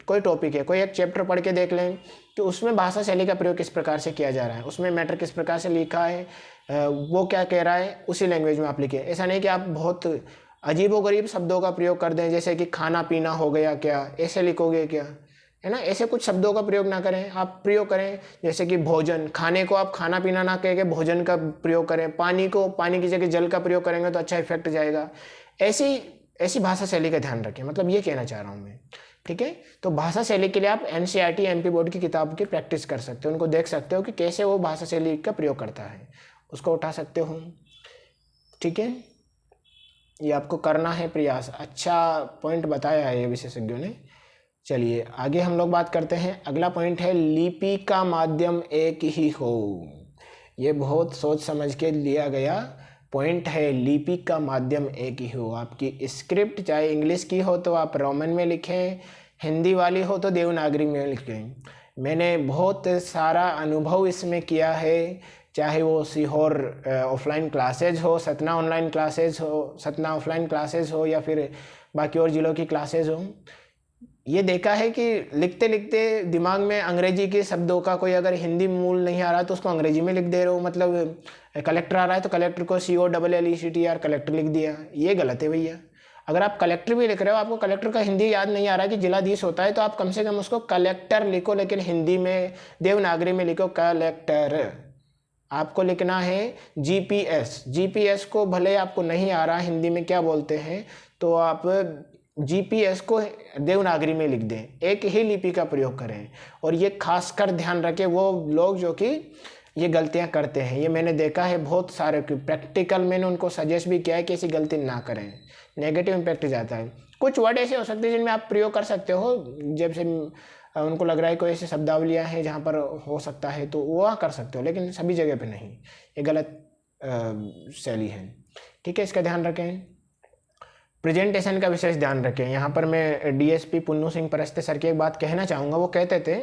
Speaker 1: कोई टॉपिक है, कोई एक चैप्टर पढ़ के देख लें कि उसमें भाषा शैली का प्रयोग किस प्रकार से किया जा रहा है, उसमें मैटर किस प्रकार से लिखा है, वो क्या कह रहा है, उसी लैंग्वेज में आप लिखें। ऐसा नहीं कि आप बहुत अजीबोगरीब शब्दों का प्रयोग कर दें, जैसे कि खाना पीना हो गया क्या, ऐसे लिखोगे क्या, है ना, ऐसे कुछ शब्दों का प्रयोग ना करें। आप प्रयोग करें जैसे कि भोजन, खाने को आप खाना पीना ना कह के भोजन का प्रयोग करें, पानी को पानी की जगह जल का प्रयोग करेंगे तो अच्छा इफेक्ट जाएगा। ऐसी ऐसी भाषा शैली का ध्यान रखें, मतलब ये कहना चाह रहा हूँ मैं। ठीक है, तो भाषा शैली के लिए आप एनसीईआरटी एमपी बोर्ड की किताब की प्रैक्टिस कर सकते हो, उनको देख सकते हो कि कैसे वो भाषा शैली का प्रयोग करता है, उसको उठा सकते हो। ठीक है, ये आपको करना है प्रयास। अच्छा पॉइंट बताया है ये विशेषज्ञों ने। चलिए आगे हम लोग बात करते हैं। अगला पॉइंट है लिपि का माध्यम एक ही हो। ये बहुत सोच समझ के लिया गया पॉइंट है, लिपि का माध्यम एक ही हो। आपकी स्क्रिप्ट चाहे इंग्लिश की हो तो आप रोमन में लिखें, हिंदी वाली हो तो देवनागरी में लिखें। मैंने बहुत सारा अनुभव इसमें किया है, चाहे वो सीहोर ऑफलाइन क्लासेज हो, सतना ऑनलाइन क्लासेज हो, सतना ऑफलाइन क्लासेज हो, या फिर बाकी और ज़िलों की क्लासेज हो। ये देखा है कि लिखते लिखते दिमाग में अंग्रेजी के शब्दों का कोई अगर हिंदी मूल नहीं आ रहा तो उसको अंग्रेजी में लिख दे रहे हो। मतलब कलेक्टर आ रहा है तो कलेक्टर को COLLECTR कलेक्टर लिख दिया, ये गलत है भैया। अगर आप कलेक्टर भी लिख रहे हो, आपको कलेक्टर का हिंदी याद नहीं आ रहा कि जिलाधीश होता है, तो आप कम से कम उसको कलेक्टर लिखो, लेकिन हिंदी में देवनागरी में लिखो कलेक्टर। आपको लिखना है जीपीएस को भले आपको नहीं आ रहा हिंदी में क्या बोलते हैं, तो आप जीपीएस को देवनागरी में लिख दें, एक ही लिपि का प्रयोग करें। और ये खासकर ध्यान रखें वो लोग जो कि ये गलतियां करते हैं, ये मैंने देखा है बहुत सारे, प्रैक्टिकल मैंने उनको सजेस्ट भी किया है कि ऐसी गलती ना करें, नेगेटिव इम्पैक्ट जाता है। कुछ वर्ड ऐसे हो सकते हैं जिनमें आप प्रयोग कर सकते हो, जैसे उनको लग रहा है कोई ऐसी शब्दावलियाँ हैं जहाँ पर हो सकता है तो वह कर सकते हो, लेकिन सभी जगह पे नहीं, ये गलत शैली है। ठीक है, इसका ध्यान रखें। प्रेजेंटेशन का विशेष ध्यान रखें। यहाँ पर मैं DSP पुन्नू सिंह परस्ते सर की एक बात कहना चाहूँगा। वो कहते थे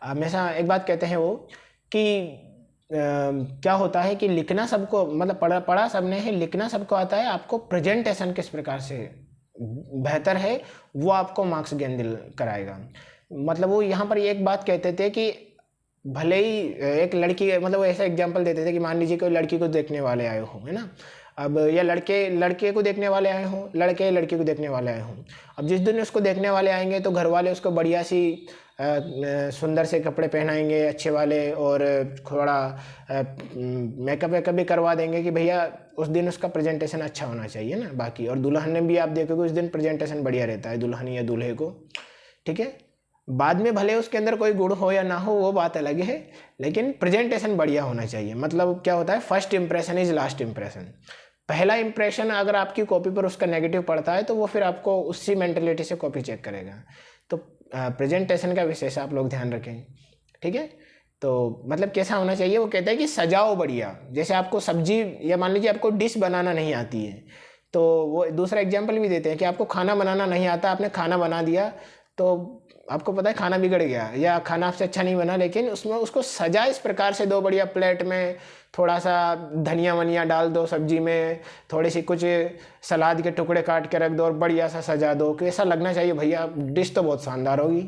Speaker 1: हमेशा एक बात कहते हैं वो कि क्या होता है कि लिखना सबको, मतलब पढ़ा सबने है, लिखना सबको आता है, आपको प्रेजेंटेशन किस प्रकार से बेहतर है वो आपको मार्क्स गेन कराएगा। मतलब वो यहाँ पर एक बात कहते थे कि भले ही एक लड़की, मतलब वो ऐसा एग्जांपल देते थे कि मान लीजिए कोई लड़की को देखने वाले आए हो, है ना, अब या लड़के को देखने वाले आए हों, लड़के लड़की को देखने वाले आए हों। अब जिस दिन उसको देखने वाले आएंगे तो घर वाले उसको बढ़िया सी सुंदर से कपड़े पहनाएंगे अच्छे वाले, और थोड़ा मेकअप वेकअप भी करवा देंगे कि भैया उस दिन उसका प्रेजेंटेशन अच्छा होना चाहिए ना। बाकी और दुल्हन ने भी आप देखोगे उस दिन प्रेजेंटेशन बढ़िया रहता है दुल्हन या दूल्हे को। ठीक है, बाद में भले उसके अंदर कोई गुण हो या ना हो वो बात अलग है, लेकिन प्रेजेंटेशन बढ़िया होना चाहिए। मतलब क्या होता है, first impression is last impression. पहला इंप्रेशन अगर आपकी कॉपी पर उसका नेगेटिव पड़ता है तो वो फिर आपको उसी मेंटेलिटी से कॉपी चेक करेगा। तो प्रेजेंटेशन का विशेष आप लोग ध्यान रखें। ठीक है, तो मतलब कैसा होना चाहिए, वो कहता है कि सजाओ बढ़िया। जैसे आपको सब्जी या मान लीजिए आपको डिश बनाना नहीं आती है, तो वो दूसरा एग्जाम्पल भी देते हैं कि आपको खाना बनाना नहीं आता, आपने खाना बना दिया तो आपको पता है खाना बिगड़ गया या खाना आपसे अच्छा नहीं बना, लेकिन उसमें उसको सजा इस प्रकार से दो बढ़िया, प्लेट में थोड़ा सा धनिया वनिया डाल दो, सब्जी में थोड़ी सी कुछ सलाद के टुकड़े काट के रख दो और बढ़िया सा सजा दो कि ऐसा लगना चाहिए भैया डिश तो बहुत शानदार होगी।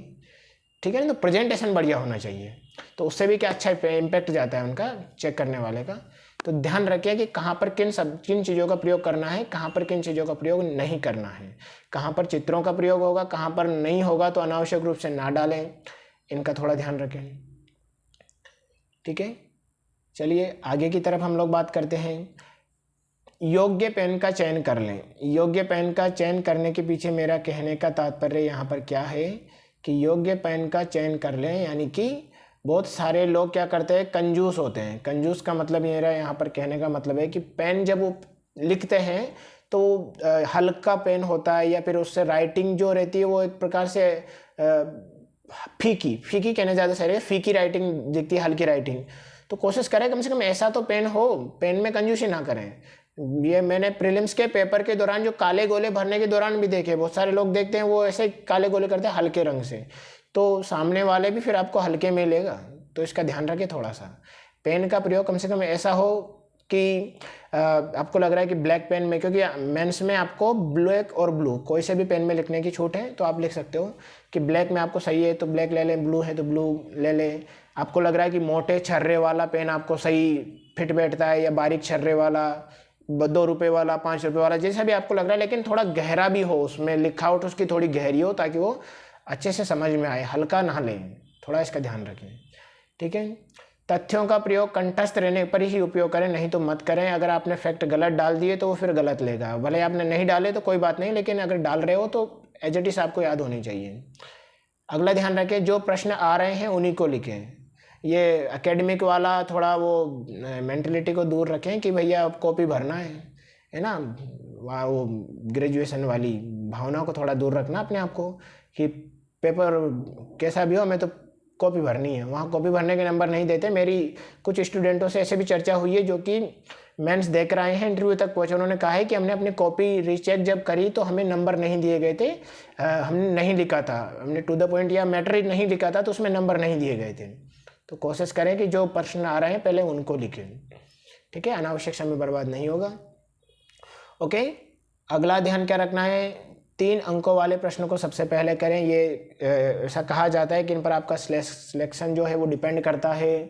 Speaker 1: ठीक है ना, तो प्रेजेंटेशन बढ़िया होना चाहिए, तो उससे भी क्या अच्छा इम्पैक्ट जाता है उनका चेक करने वाले का। तो ध्यान रखिए कि कहाँ पर किन चीज़ों का प्रयोग करना है, कहाँ पर किन चीज़ों का प्रयोग नहीं करना है, कहाँ पर चित्रों का प्रयोग होगा, कहाँ पर नहीं होगा तो अनावश्यक रूप से ना डालें, इनका थोड़ा ध्यान रखें। ठीक है, चलिए आगे की तरफ हम लोग बात करते हैं। योग्य पेन का चयन कर लें। योग्य पेन का चयन करने के पीछे मेरा कहने का तात्पर्य यहाँ पर क्या है कि योग्य पेन का चयन कर लें, यानी कि बहुत सारे लोग क्या करते हैं, कंजूस होते हैं। कंजूस का मतलब मेरा यहाँ पर कहने का मतलब है कि पेन जब वो लिखते हैं तो हल्का पेन होता है, या फिर उससे राइटिंग जो रहती है वो एक प्रकार से फीकी कहने ज़्यादा सही है, फीकी राइटिंग दिखती है, हल्की राइटिंग। तो कोशिश करें कम से कम ऐसा तो पेन हो, पेन में कंजूसी ना करें। ये मैंने प्रीलिम्स के पेपर के दौरान जो काले गोले भरने के दौरान भी देखे, बहुत सारे लोग देखते हैं वो ऐसे काले गोले करते हैं हल्के रंग से, तो सामने वाले भी फिर आपको हल्के में लेगा, तो इसका ध्यान रखें थोड़ा सा। पेन का प्रयोग कम से कम ऐसा हो कि आपको लग रहा है कि ब्लैक पेन में, क्योंकि मेंस में आपको ब्लैक और ब्लू कोई से भी पेन में लिखने की छूट है, तो आप लिख सकते हो कि ब्लैक में आपको सही है तो ब्लैक ले लें, ब्लू है तो ब्लू ले लें। आपको लग रहा है कि मोटे छर्रे वाला पेन आपको सही फिट बैठता है, या बारीक छर्रे वाला, 2 रुपये वाला, 5 रुपये वाला, जैसा भी आपको लग रहा है, लेकिन थोड़ा गहरा भी हो, उसमें लिखावट उसकी थोड़ी गहरी हो, ताकि वो अच्छे से समझ में आए, हल्का ना लें, थोड़ा इसका ध्यान रखें। ठीक है। तथ्यों का प्रयोग कंठस्थ रहने पर ही उपयोग करें, नहीं तो मत करें। अगर आपने फैक्ट गलत डाल दिए तो वो फिर गलत लेगा, भले आपने नहीं डाले तो कोई बात नहीं, लेकिन अगर डाल रहे हो तो एज इट इज आपको याद होनी चाहिए। अगला ध्यान रखें, जो प्रश्न आ रहे हैं उन्हीं को लिखें। ये एकेडमिक वाला थोड़ा वो मेंटलिटी को दूर रखें कि भैया अब कॉपी भरना है ना, वो ग्रेजुएशन वाली भावना को थोड़ा दूर रखना अपने आप को, कि पेपर कैसा भी हो हमें तो कॉपी भरनी है। वहाँ कॉपी भरने के नंबर नहीं देते। मेरी कुछ स्टूडेंटों से ऐसे भी चर्चा हुई है जो कि मेंस देख रहे हैं, इंटरव्यू तक पहुँचे, उन्होंने कहा है कि हमने अपनी कॉपी रीचेक जब करी तो हमें नंबर नहीं दिए गए थे, हमने नहीं लिखा था, हमने टू द पॉइंट या मैटर नहीं लिखा था, तो उसमें नंबर नहीं दिए गए थे। तो कोशिश करें कि जो प्रश्न आ रहे हैं पहले उनको लिखें। ठीक है, अनावश्यक समय बर्बाद नहीं होगा। ओके, अगला ध्यान क्या रखना है, 3 अंकों वाले प्रश्नों को सबसे पहले करें। ये ऐसा कहा जाता है कि इन पर आपका सिलेक्शन जो है वो डिपेंड करता है।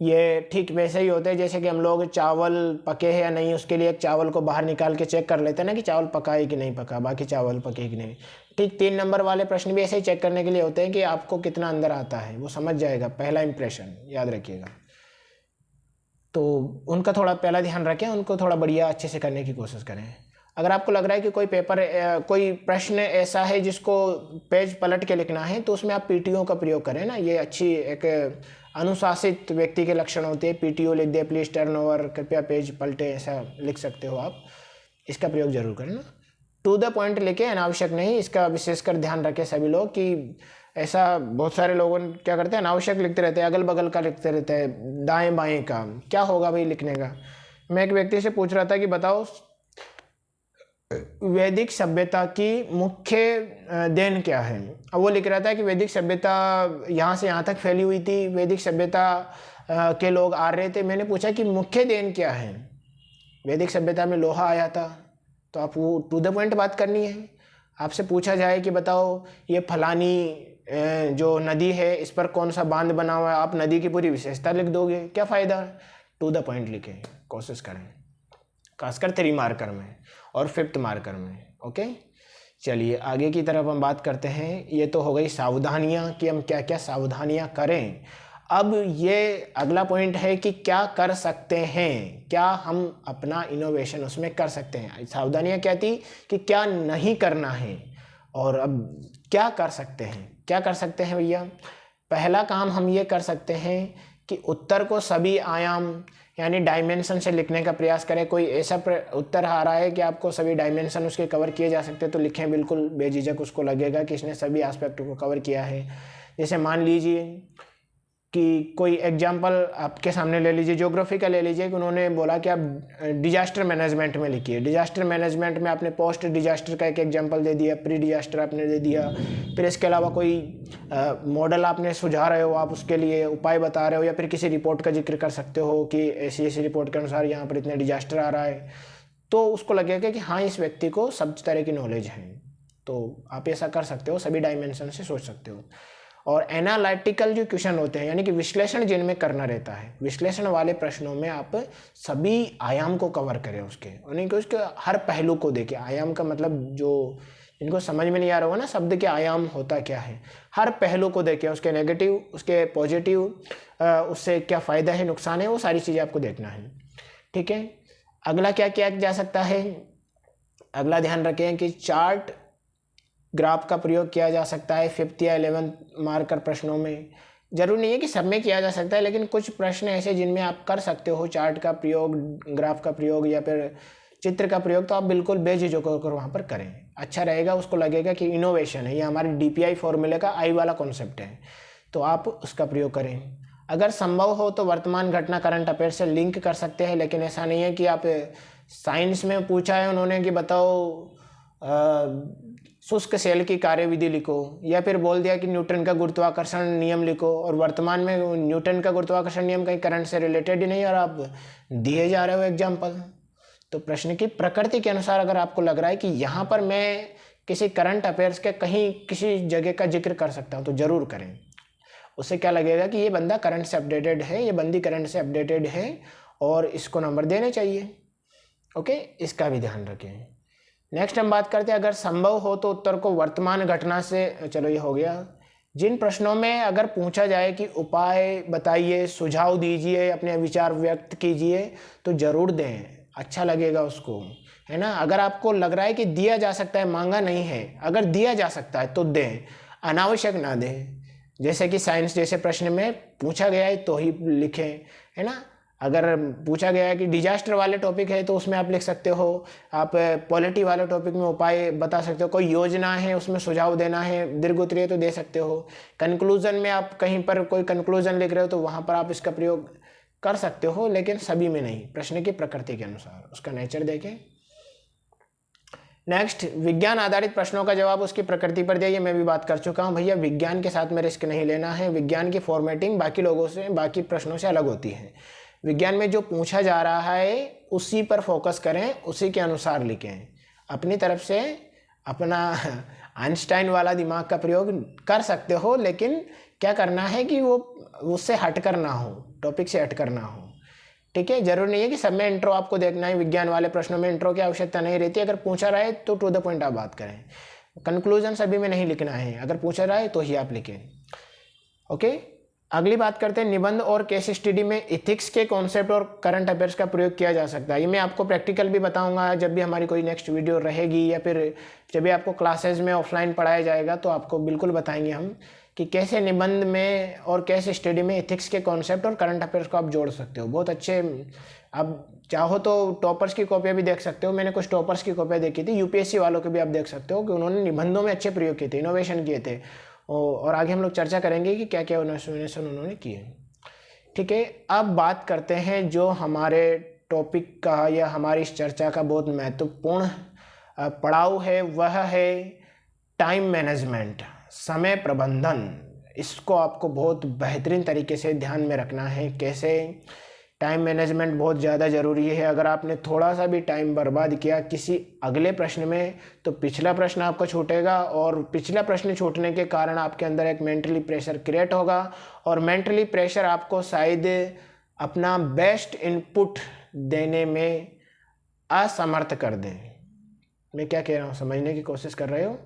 Speaker 1: ये ठीक वैसे ही होते हैं जैसे कि हम लोग चावल पके हैं या नहीं, उसके लिए एक चावल को बाहर निकाल के चेक कर लेते हैं ना कि चावल पका है कि नहीं पका, बाकी चावल पके कि नहीं। ठीक 3 नंबर वाले प्रश्न भी ऐसे ही चेक करने के लिए होते हैं कि आपको कितना अंदर आता है, वो समझ जाएगा, पहला इंप्रेशन याद रखिएगा। तो उनका थोड़ा पहला ध्यान रखें, उनको थोड़ा बढ़िया अच्छे से करने की कोशिश करें। अगर आपको लग रहा है कि कोई प्रश्न ऐसा है जिसको पेज पलट के लिखना है, तो उसमें आप पीटीओ का प्रयोग करें ना। ये अच्छी एक अनुशासित व्यक्ति के लक्षण होते हैं। पीटीओ लिख दे, प्लीज टर्न ओवर, कृपया पेज पलटे, ऐसा लिख सकते हो आप। इसका प्रयोग जरूर करें ना, टू द पॉइंट लिखे, अनावश्यक नहीं। इसका विशेषकर ध्यान रखें सभी लोग कि ऐसा बहुत सारे लोगों क्या करते हैं, अनावश्यक लिखते रहते हैं, अगल बगल का लिखते रहते हैं, दाएं बाएं का। क्या होगा भाई लिखने का। मैं एक व्यक्ति से पूछ रहा था कि बताओ वैदिक सभ्यता की मुख्य देन क्या है। अब वो लिख रहा था कि वैदिक सभ्यता यहाँ से यहाँ तक फैली हुई थी, वैदिक सभ्यता के लोग आ रहे थे। मैंने पूछा कि मुख्य देन क्या है। वैदिक सभ्यता में लोहा आया था, तो आप वो टू द पॉइंट बात करनी है। आपसे पूछा जाए कि बताओ ये फलानी जो नदी है इस पर कौन सा बांध बना हुआ है, आप नदी की पूरी विशेषता लिख दोगे, क्या फ़ायदा। टू द पॉइंट लिखें, कोशिश करें, खासकर 3 मार्कर में और 5th मार्कर में। ओके, चलिए आगे की तरफ हम बात करते हैं। ये तो हो गई सावधानियां कि हम क्या क्या सावधानियां करें। अब ये अगला पॉइंट है कि क्या कर सकते हैं, क्या हम अपना इनोवेशन उसमें कर सकते हैं। सावधानियां क्या थी कि क्या नहीं करना है, और अब क्या कर सकते हैं। क्या कर सकते हैं भैया, पहला काम हम ये कर सकते हैं कि उत्तर को सभी आयाम यानी डायमेंशन से लिखने का प्रयास करें। कोई ऐसा उत्तर आ रहा है कि आपको सभी डायमेंशन उसके कवर किए जा सकते हैं, तो लिखें बिल्कुल बेझिझक, उसको लगेगा कि इसने सभी एस्पेक्ट को कवर किया है। जैसे मान लीजिए कि कोई एग्जाम्पल आपके सामने ले लीजिए, ज्योग्राफी का ले लीजिए कि उन्होंने बोला कि आप डिजास्टर मैनेजमेंट में लिखिए। डिजास्टर मैनेजमेंट में आपने पोस्ट डिजास्टर का एक एग्जाम्पल दे दिया, प्री डिजास्टर आपने दे दिया, फिर इसके अलावा कोई मॉडल आपने सुझा रहे हो, आप उसके लिए उपाय बता रहे हो, या फिर किसी रिपोर्ट का जिक्र कर सकते हो कि ऐसी ऐसी रिपोर्ट के अनुसार यहाँ पर इतने डिजास्टर आ रहा है। तो उसको लगेगा कि हाँ इस व्यक्ति को सब तरह की नॉलेज है। तो आप ऐसा कर सकते हो, सभी डायमेंशन से सोच सकते हो। और एनालिटिकल जो क्वेश्चन होते हैं यानी कि विश्लेषण जिनमें करना रहता है, विश्लेषण वाले प्रश्नों में आप सभी आयाम को कवर करें उसके, यानी कि उसके हर पहलू को देखें। आयाम का मतलब जो इनको समझ में नहीं आ रहा होगा ना शब्द के आयाम होता क्या है, हर पहलू को देखें, उसके नेगेटिव उसके पॉजिटिव, उससे क्या फ़ायदा है नुकसान है, वो सारी चीज़ें आपको देखना है। ठीक है, अगला क्या किया जा सकता है, अगला ध्यान रखें कि चार्ट ग्राफ का प्रयोग किया जा सकता है 5th या 11th मार्कर प्रश्नों में। जरूरी नहीं है कि सब में किया जा सकता है, लेकिन कुछ प्रश्न ऐसे जिनमें आप कर सकते हो चार्ट का प्रयोग, ग्राफ का प्रयोग या फिर चित्र का प्रयोग, तो आप बिल्कुल बेझिझक होकर वहाँ पर करें, अच्छा रहेगा। उसको लगेगा कि इनोवेशन है, ये हमारे DPI फॉर्मूले का आई वाला कॉन्सेप्ट है, तो आप उसका प्रयोग करें। अगर संभव हो तो वर्तमान घटना करंट अफेयर से लिंक कर सकते हैं, लेकिन ऐसा नहीं है कि आप साइंस में पूछा है उन्होंने कि बताओ शुष्क शेल की कार्यविधि लिखो, या फिर बोल दिया कि न्यूटन का गुरुत्वाकर्षण नियम लिखो, और वर्तमान में न्यूटन का गुरुत्वाकर्षण नियम कहीं करंट से रिलेटेड ही नहीं और आप दिए जा रहे हो एग्जाम्पल। तो प्रश्न की प्रकृति के अनुसार अगर आपको लग रहा है कि यहाँ पर मैं किसी करंट अफेयर्स के कहीं किसी जगह का जिक्र कर सकता हूँ तो ज़रूर करें। उससे क्या लगेगा कि ये बंदा करंट से अपडेटेड है, ये बंदी करंट से अपडेटेड है और इसको नंबर देने चाहिए। ओके, इसका भी ध्यान रखें। नेक्स्ट हम बात करते हैं, अगर संभव हो तो उत्तर को वर्तमान घटना से, चलो ये हो गया। जिन प्रश्नों में अगर पूछा जाए कि उपाय बताइए, सुझाव दीजिए, अपने विचार व्यक्त कीजिए, तो ज़रूर दें, अच्छा लगेगा उसको, है ना। अगर आपको लग रहा है कि दिया जा सकता है, मांगा नहीं है, अगर दिया जा सकता है तो दें, अनावश्यक ना दें। जैसे कि साइंस जैसे प्रश्न में पूछा गया है तो ही लिखें, है ना। अगर पूछा गया है कि डिजास्टर वाले टॉपिक है तो उसमें आप लिख सकते हो, आप पॉलिटी वाले टॉपिक में उपाय बता सकते हो, कोई योजना है उसमें सुझाव देना है, दीर्घ उत्तरीय तो दे सकते हो। कंक्लूजन में आप कहीं पर कोई कंक्लूजन लिख रहे हो तो वहाँ पर आप इसका प्रयोग कर सकते हो, लेकिन सभी में नहीं, प्रश्न की प्रकृति के अनुसार, उसका नेचर देखें। नेक्स्ट, विज्ञान आधारित प्रश्नों का जवाब उसकी प्रकृति पर दिया, ये मैं भी बात कर चुका हूँ भैया, विज्ञान के साथ में रिस्क नहीं लेना है। विज्ञान की फॉर्मेटिंग बाकी लोगों से, बाकी प्रश्नों से अलग होती है। विज्ञान में जो पूछा जा रहा है उसी पर फोकस करें, उसी के अनुसार लिखें। अपनी तरफ से अपना आइंस्टाइन वाला दिमाग का प्रयोग कर सकते हो, लेकिन क्या करना है कि वो उससे हट कर ना हो, टॉपिक से हट कर ना हो, ठीक है। जरूरी नहीं है कि सब में इंट्रो आपको देखना है, विज्ञान वाले प्रश्नों में इंट्रो की आवश्यकता नहीं रहती। अगर पूछा रहा है तो टू द पॉइंट आप बात करें, कंक्लूजन सभी में नहीं लिखना है, अगर पूछा रहा है तो ही आप लिखें। ओके, अगली बात करते हैं, निबंध और केस स्टडी में इथिक्स के कॉन्सेप्ट और करंट अफेयर्स का प्रयोग किया जा सकता है। ये मैं आपको प्रैक्टिकल भी बताऊंगा जब भी हमारी कोई नेक्स्ट वीडियो रहेगी, या फिर जब भी आपको क्लासेज में ऑफलाइन पढ़ाया जाएगा तो आपको बिल्कुल बताएंगे हम कि कैसे निबंध में और केस स्टडी में इथिक्स के कॉन्सेप्ट और करंट अफेयर्स को आप जोड़ सकते हो। बहुत अच्छे, आप चाहो तो टॉपर्स की कॉपियाँ भी देख सकते हो, मैंने कुछ टॉपर्स की कॉपियाँ देखी थी, यूपीएससी वालों की भी आप देख सकते हो कि उन्होंने निबंधों में अच्छे प्रयोग किए थे, इनोवेशन किए थे, और आगे हम लोग चर्चा करेंगे कि क्या क्या इनोवेशन उन्होंने किए। ठीक है, अब बात करते हैं जो हमारे टॉपिक का या हमारी इस चर्चा का बहुत महत्वपूर्ण पड़ाव है, वह है टाइम मैनेजमेंट, समय प्रबंधन। इसको आपको बहुत बेहतरीन तरीके से ध्यान में रखना है। कैसे? टाइम मैनेजमेंट बहुत ज़्यादा ज़रूरी है। अगर आपने थोड़ा सा भी टाइम बर्बाद किया किसी अगले प्रश्न में तो पिछला प्रश्न आपको छूटेगा, और पिछला प्रश्न छूटने के कारण आपके अंदर एक मेंटली प्रेशर क्रिएट होगा, और मेंटली प्रेशर आपको शायद अपना बेस्ट इनपुट देने में असमर्थ कर दें। मैं क्या कह रहा हूँ, समझने की कोशिश कर रहे हो?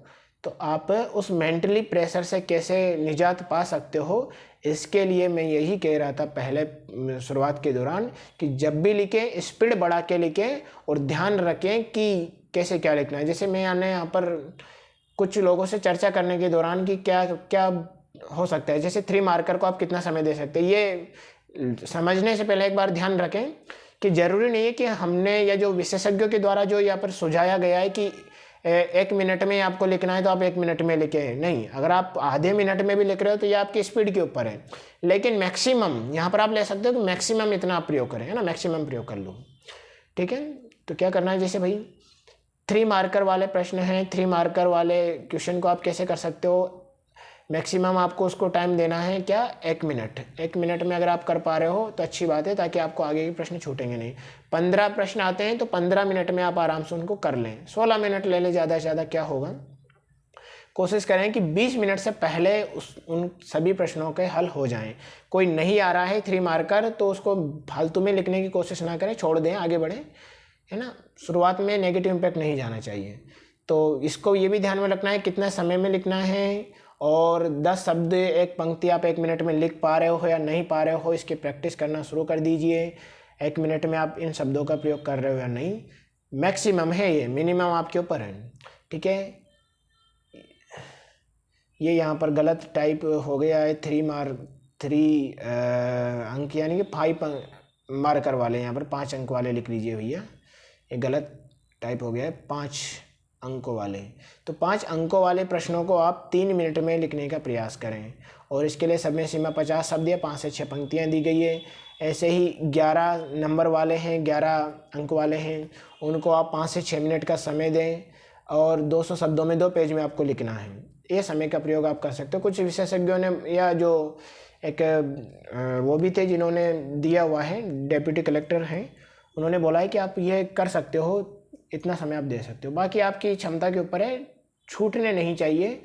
Speaker 1: तो आप उस मेंटली प्रेशर से कैसे निजात पा सकते हो, इसके लिए मैं यही कह रहा था पहले शुरुआत के दौरान कि जब भी लिखें स्पीड बढ़ा के लिखें और ध्यान रखें कि कैसे क्या लिखना है। जैसे मैं यहाँ पर कुछ लोगों से चर्चा करने के दौरान कि क्या क्या हो सकता है, जैसे 3 मार्कर को आप कितना समय दे सकते हैं, ये समझने से पहले एक बार ध्यान रखें कि ज़रूरी नहीं है कि हमने या जो विशेषज्ञों के द्वारा जो यहाँ पर सुझाया गया है कि 1 मिनट में आपको लिखना है तो आप 1 मिनट में लिखें, नहीं। अगर आप आधे मिनट में भी लिख रहे हो तो ये आपकी स्पीड के ऊपर है, लेकिन मैक्सिमम यहाँ पर आप ले सकते हो कि मैक्सिमम इतना आप प्रयोग करें, है ना, मैक्सिमम प्रयोग कर लो। ठीक है, तो क्या करना है, जैसे भाई 3 मार्कर वाले प्रश्न हैं, 3 मार्कर वाले क्वेश्चन को आप कैसे कर सकते हो, मैक्सिमम आपको उसको टाइम देना है क्या, 1 मिनट। 1 मिनट में अगर आप कर पा रहे हो तो अच्छी बात है, ताकि आपको आगे के प्रश्न छूटेंगे नहीं। 15 प्रश्न आते हैं तो 15 मिनट में आप आराम से उनको कर लें, 16 मिनट ले लें, ज़्यादा से ज़्यादा क्या होगा। कोशिश करें कि 20 मिनट से पहले उन सभी प्रश्नों के हल हो जाएं। कोई नहीं आ रहा है 3 मार्कर तो उसको फालतू में लिखने की कोशिश ना करें, छोड़ दें, आगे बढ़ें, है ना। शुरुआत में नेगेटिव इम्पैक्ट नहीं जाना चाहिए। तो इसको ये भी ध्यान में रखना है कितना समय में लिखना है, और 10 शब्द 1 पंक्ति आप 1 मिनट में लिख पा रहे हो या नहीं पा रहे हो, इसकी प्रैक्टिस करना शुरू कर दीजिए। 1 मिनट में आप इन शब्दों का प्रयोग कर रहे हो या नहीं, मैक्सिमम है ये, मिनिमम आपके ऊपर है। ठीक है, ये यहाँ पर गलत टाइप हो गया है, 3 अंक यानी कि 5 मार्कर वाले, यहाँ पर 5 अंक वाले लिख लीजिए भैया, ये गलत टाइप हो गया है, 5 अंकों वाले। तो 5 अंकों वाले प्रश्नों को आप 3 मिनट में लिखने का प्रयास करें, और इसके लिए समय सीमा 50 शब्द या 5 से 6 पंक्तियाँ दी गई है। ऐसे ही 11 नंबर वाले हैं, 11 अंक वाले हैं, उनको आप 5 से 6 मिनट का समय दें। और 200 शब्दों में 2 पेज में आपको लिखना है। ये समय का प्रयोग आप कर सकते हो। कुछ विशेषज्ञों ने या जो एक वो भी थे जिन्होंने दिया हुआ है, डेप्यूटी कलेक्टर हैं, उन्होंने बोला है कि आप ये कर सकते हो, इतना समय आप दे सकते हो, बाकी आपकी क्षमता के ऊपर है, छूटने नहीं चाहिए,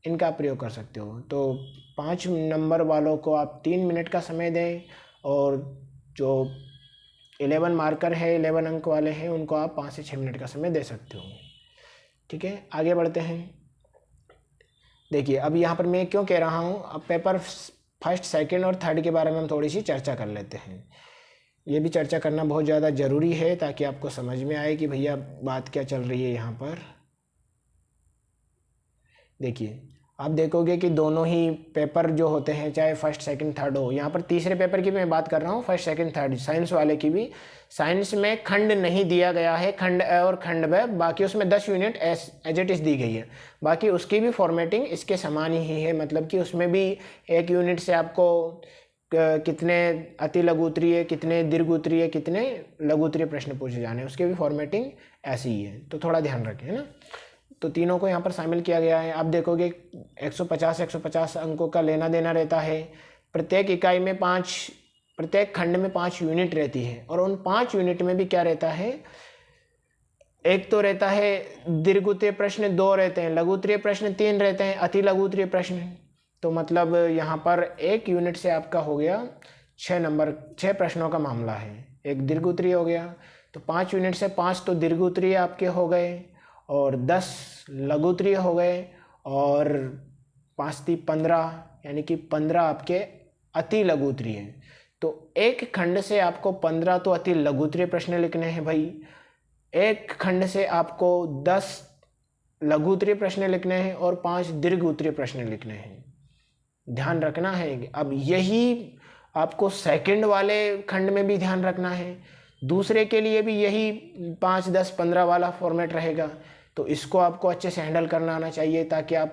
Speaker 1: इनका आप प्रयोग कर सकते हो। तो 5 नंबर वालों को आप 3 मिनट का समय दें और जो 11 मार्कर है, 11 अंक वाले हैं, उनको आप 5 से 6 मिनट का समय दे सकते हो। ठीक है, आगे बढ़ते हैं। देखिए अब यहाँ पर मैं क्यों कह रहा हूँ, अब पेपर फर्स्ट, सेकंड और थर्ड के बारे में हम थोड़ी सी चर्चा कर लेते हैं। ये भी चर्चा करना बहुत ज़्यादा ज़रूरी है ताकि आपको समझ में आए कि भैया बात क्या चल रही है यहाँ पर। देखिए आप देखोगे कि दोनों ही पेपर जो होते हैं, चाहे फर्स्ट सेकंड थर्ड हो, यहाँ पर तीसरे पेपर की मैं बात कर रहा हूँ, फर्स्ट सेकंड थर्ड, साइंस वाले की भी। साइंस में खंड नहीं दिया गया है, खंड ए और खंड ब, बाकी उसमें 10 यूनिट एज इट इज़ दी गई है। बाकी उसकी भी फॉर्मेटिंग इसके समान ही है, मतलब कि उसमें भी 1 यूनिट से आपको कितने अति लघुत्तरीय, कितने दीर्घोत्तरीय, कितने लघुत्तरीय प्रश्न पूछे जाने हैं, उसकी भी फॉर्मेटिंग ऐसी ही है। तो थोड़ा ध्यान रखें, है ना। तो तीनों को यहाँ पर शामिल किया गया है। आप देखोगे 150 अंकों का लेना देना रहता है। प्रत्येक इकाई में 5, प्रत्येक खंड में 5 यूनिट रहती है, और उन 5 यूनिट में भी क्या रहता है, एक तो रहता है दीर्घोत्तरीय प्रश्न, 2 रहते हैं लघुत्तरीय प्रश्न, 3 रहते हैं अति लघुत्तरीय प्रश्न। तो मतलब यहाँ पर 1 यूनिट से आपका हो गया 6 प्रश्नों का मामला है। एक दीर्घोत्तरीय हो गया, तो 5 यूनिट से 5 तो दीर्घोत्तरीय आपके हो गए, और 10 लघुत्तरीय हो गए, और 5 × 15 यानी कि 15 आपके अति लघुत्तरीय। तो एक खंड से आपको 15 तो अति लघुत्तरीय प्रश्न लिखने हैं भाई, एक खंड से आपको 10 लघुत्तरीय प्रश्न लिखने हैं और 5 दीर्घोत्तरीय प्रश्न लिखने हैं। ध्यान रखना है। अब यही आपको सेकंड वाले खंड में भी ध्यान रखना है, दूसरे के लिए भी यही 5, 10, 15 वाला फॉर्मेट रहेगा। तो इसको आपको अच्छे से हैंडल करना आना चाहिए ताकि आप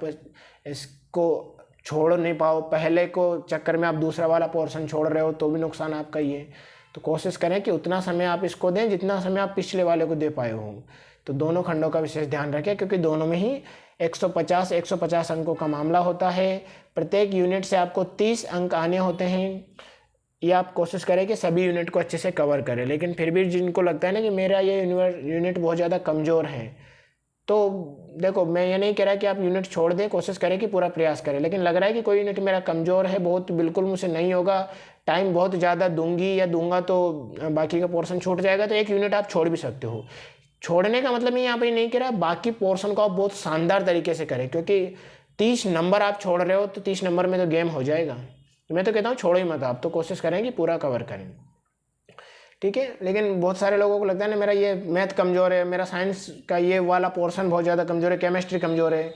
Speaker 1: इसको छोड़ नहीं पाओ। पहले को चक्कर में आप दूसरा वाला पोर्शन छोड़ रहे हो तो भी नुकसान आपका ही है। तो कोशिश करें कि उतना समय आप इसको दें जितना समय आप पिछले वाले को दे पाए हो। तो दोनों खंडों का विशेष ध्यान रखें, क्योंकि दोनों में ही 150 अंकों का मामला होता है। प्रत्येक यूनिट से आपको 30 अंक आने होते हैं। ये आप कोशिश करें कि सभी यूनिट को अच्छे से कवर करें। लेकिन फिर भी जिनको लगता है ना कि मेरा ये यूनिट बहुत ज़्यादा कमज़ोर है, तो देखो मैं ये नहीं कह रहा कि आप यूनिट छोड़ दें, कोशिश करें कि पूरा प्रयास करें। लेकिन लग रहा है कि कोई यूनिट मेरा कमज़ोर है बहुत, बिल्कुल मुझसे नहीं होगा, टाइम बहुत ज़्यादा दूंगी या दूंगा तो बाकी का पोर्शन छूट जाएगा, तो 1 यूनिट आप छोड़ भी सकते हो। छोड़ने का मतलब मैं यहाँ पे नहीं कह रहा, बाकी पोर्शन को आप बहुत शानदार तरीके से करें, क्योंकि 30 नंबर आप छोड़ रहे हो तो 30 नंबर में तो गेम हो जाएगा। मैं तो कहता हूँ छोड़ो ही मत, आप तो कोशिश करें कि पूरा कवर करें। ठीक है, लेकिन बहुत सारे लोगों को लगता है ना मेरा ये मैथ कमज़ोर है, मेरा साइंस का ये वाला पोर्शन बहुत ज़्यादा कमज़ोर है, केमिस्ट्री कमज़ोर है,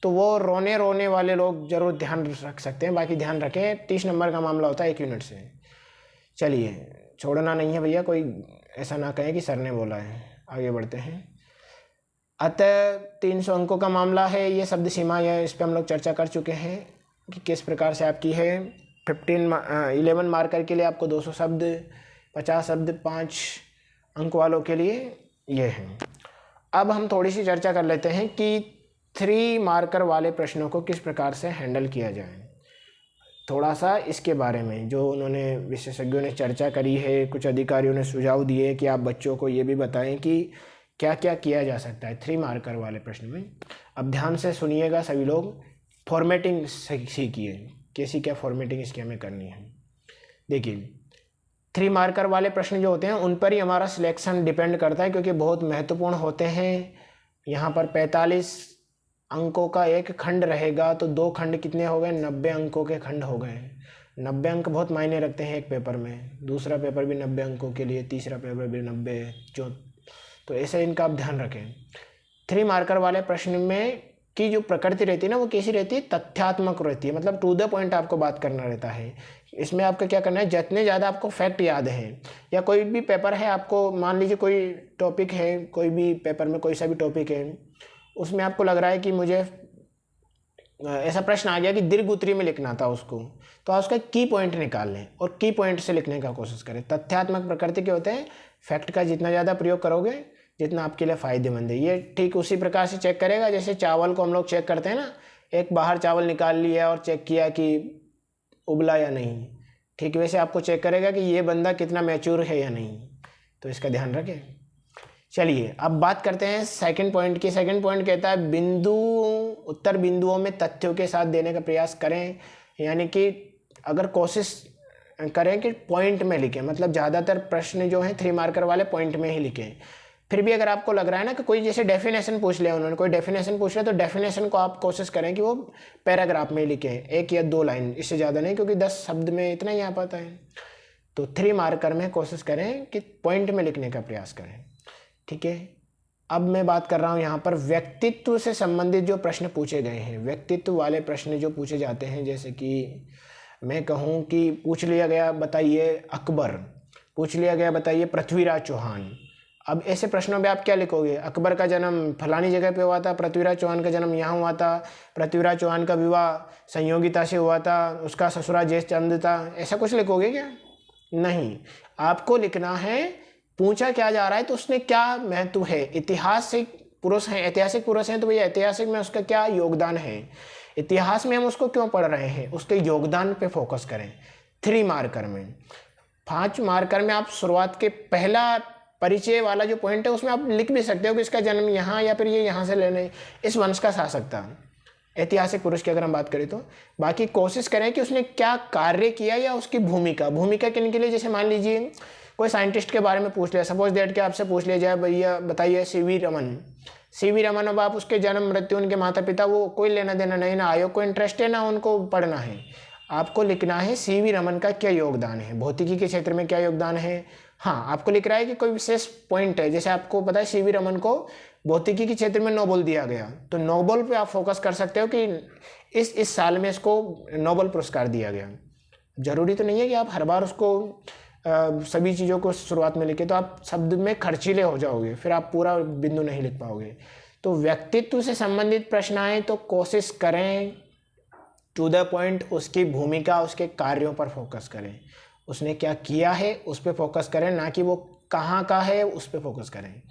Speaker 1: तो वो रोने वाले लोग ज़रूर ध्यान रख सकते हैं। बाकी ध्यान रखें 30 नंबर का मामला होता है 1 यूनिट से। चलिए, छोड़ना नहीं है भैया, कोई ऐसा ना कहे कि सर ने बोला है। आगे बढ़ते हैं। अतः 300 अंकों का मामला है, ये शब्द सीमा है, इस पर हम लोग चर्चा कर चुके हैं कि किस प्रकार से आपकी है। 11 मार्कर के लिए आपको 200 शब्द, 50 शब्द 5 अंक वालों के लिए ये है। अब हम थोड़ी सी चर्चा कर लेते हैं कि 3 मार्कर वाले प्रश्नों को किस प्रकार से हैंडल किया जाए। थोड़ा सा इसके बारे में जो उन्होंने विशेषज्ञों ने चर्चा करी है, कुछ अधिकारियों ने सुझाव दिए कि आप बच्चों को ये भी बताएं कि क्या क्या किया जा सकता है 3 मार्कर वाले प्रश्न में। अब ध्यान से सुनिएगा सभी लोग, फॉर्मेटिंग सीखिए, कैसी क्या फॉर्मेटिंग इसकी हमें करनी है। देखिए 3 मार्कर वाले प्रश्न जो होते हैं उन पर ही हमारा सिलेक्शन डिपेंड करता है, क्योंकि बहुत महत्वपूर्ण होते हैं। यहाँ पर 45 अंकों का एक खंड रहेगा, तो 2 खंड कितने हो गए, 90 अंकों के खंड हो गए। 90 अंक बहुत मायने रखते हैं एक पेपर में, दूसरा पेपर भी 90 अंकों के लिए, तीसरा पेपर भी 90, तो ऐसे इनका आप ध्यान रखें। 3 मार्कर वाले प्रश्न में की जो प्रकृति रहती है ना, वो कैसी रहती है, तथ्यात्मक रहती है, मतलब टू द पॉइंट आपको बात करना रहता है। इसमें आपको क्या करना है, जितने ज़्यादा आपको फैक्ट याद हैं, या कोई भी पेपर है, आपको मान लीजिए कोई टॉपिक है, कोई भी पेपर में कोई सा भी टॉपिक है, उसमें आपको लग रहा है कि मुझे ऐसा प्रश्न आ गया कि दीर्घोत्तरीय में लिखना था उसको, तो आप उसका की पॉइंट निकाल लें और की पॉइंट से लिखने का कोशिश करें। तथ्यात्मक प्रकृति के होते हैं, फैक्ट का जितना ज़्यादा प्रयोग करोगे, जितना आपके लिए फ़ायदेमंद है। ये ठीक उसी प्रकार से चेक करेगा जैसे चावल को हम लोग चेक करते हैं ना, एक बाहर चावल निकाल लिया और चेक किया कि उबला या नहीं, ठीक वैसे आपको चेक करेगा कि ये बंदा कितना मैच्योर है या नहीं। तो इसका ध्यान रखें। चलिए अब बात करते हैं सेकंड पॉइंट की। सेकंड पॉइंट कहता है उत्तर बिंदुओं में तथ्यों के साथ देने का प्रयास करें, यानी कि अगर कोशिश करें कि पॉइंट में लिखें, मतलब ज़्यादातर प्रश्न जो हैं 3 मार्कर वाले पॉइंट में ही लिखें। फिर भी अगर आपको लग रहा है ना कि कोई जैसे डेफिनेशन पूछ लिया, उन्होंने कोई डेफिनेशन पूछ लिया, तो डेफिनेशन को आप कोशिश करें कि वो पैराग्राफ में लिखें, 1 या 2 लाइन, इससे ज़्यादा नहीं, क्योंकि 10 शब्द में इतना ही आ पाता है। तो 3 मार्कर में कोशिश करें कि पॉइंट में लिखने का प्रयास करें, ठीक है। अब मैं बात कर रहा हूँ यहाँ पर व्यक्तित्व से संबंधित जो प्रश्न पूछे गए हैं, व्यक्तित्व वाले प्रश्न जो पूछे जाते हैं, जैसे कि मैं कहूँ कि पूछ लिया गया बताइए अकबर, पूछ लिया गया बताइए पृथ्वीराज चौहान। अब ऐसे प्रश्नों में आप क्या लिखोगे? अकबर का जन्म फलानी जगह पे हुआ था, पृथ्वीराज चौहान का जन्म यहाँ हुआ था, पृथ्वीराज चौहान का विवाह संयोगिता से हुआ था, उसका ससुराल जेठ चंद था, ऐसा कुछ लिखोगे क्या? नहीं, आपको लिखना है पूछा क्या जा रहा है तो उसने क्या महत्व है। ऐतिहासिक पुरुष हैं तो भैया ऐतिहासिक में उसका क्या योगदान है, इतिहास में हम उसको क्यों पढ़ रहे हैं, उसके योगदान पे फोकस करें। 3 मार्कर में। 5 मार्कर में आप शुरुआत के पहला परिचय वाला जो पॉइंट है उसमें आप लिख भी सकते हो कि इसका जन्म यहाँ या फिर ये यहाँ से लेने, इस वंश का शासक था, ऐतिहासिक पुरुष की अगर हम बात करें तो। बाकी कोशिश करें कि उसने क्या कार्य किया या उसकी भूमिका किन के लिए। जैसे मान लीजिए कोई साइंटिस्ट के बारे में पूछ लिया, सपोज दैट कि आपसे पूछ लिया जाए भैया बताइए सीवी रमन, अब आप उसके जन्म मृत्यु उनके माता पिता वो कोई लेना देना नहीं, ना आयोग को इंटरेस्ट है ना उनको पढ़ना है। आपको लिखना है सीवी रमन का क्या योगदान है, भौतिकी के क्षेत्र में क्या योगदान है। हाँ, आपको लिख रहा है कि कोई विशेष पॉइंट है, जैसे आपको पता है सीवी रमन को भौतिकी के क्षेत्र में नोबेल दिया गया, तो नोबेल पे आप फोकस कर सकते हो कि इस साल में इसको नोबेल पुरस्कार दिया गया। जरूरी तो नहीं है कि आप हर बार उसको सभी चीज़ों को शुरुआत में लिखे, तो आप शब्द में खर्चीले हो जाओगे, फिर आप पूरा बिंदु नहीं लिख पाओगे। तो व्यक्तित्व से संबंधित प्रश्न आए तो कोशिश करें टू द पॉइंट, उसकी भूमिका उसके कार्यों पर फोकस करें, उसने क्या किया है उस पर फोकस करें, ना कि वो कहाँ का है उस पर फोकस करें,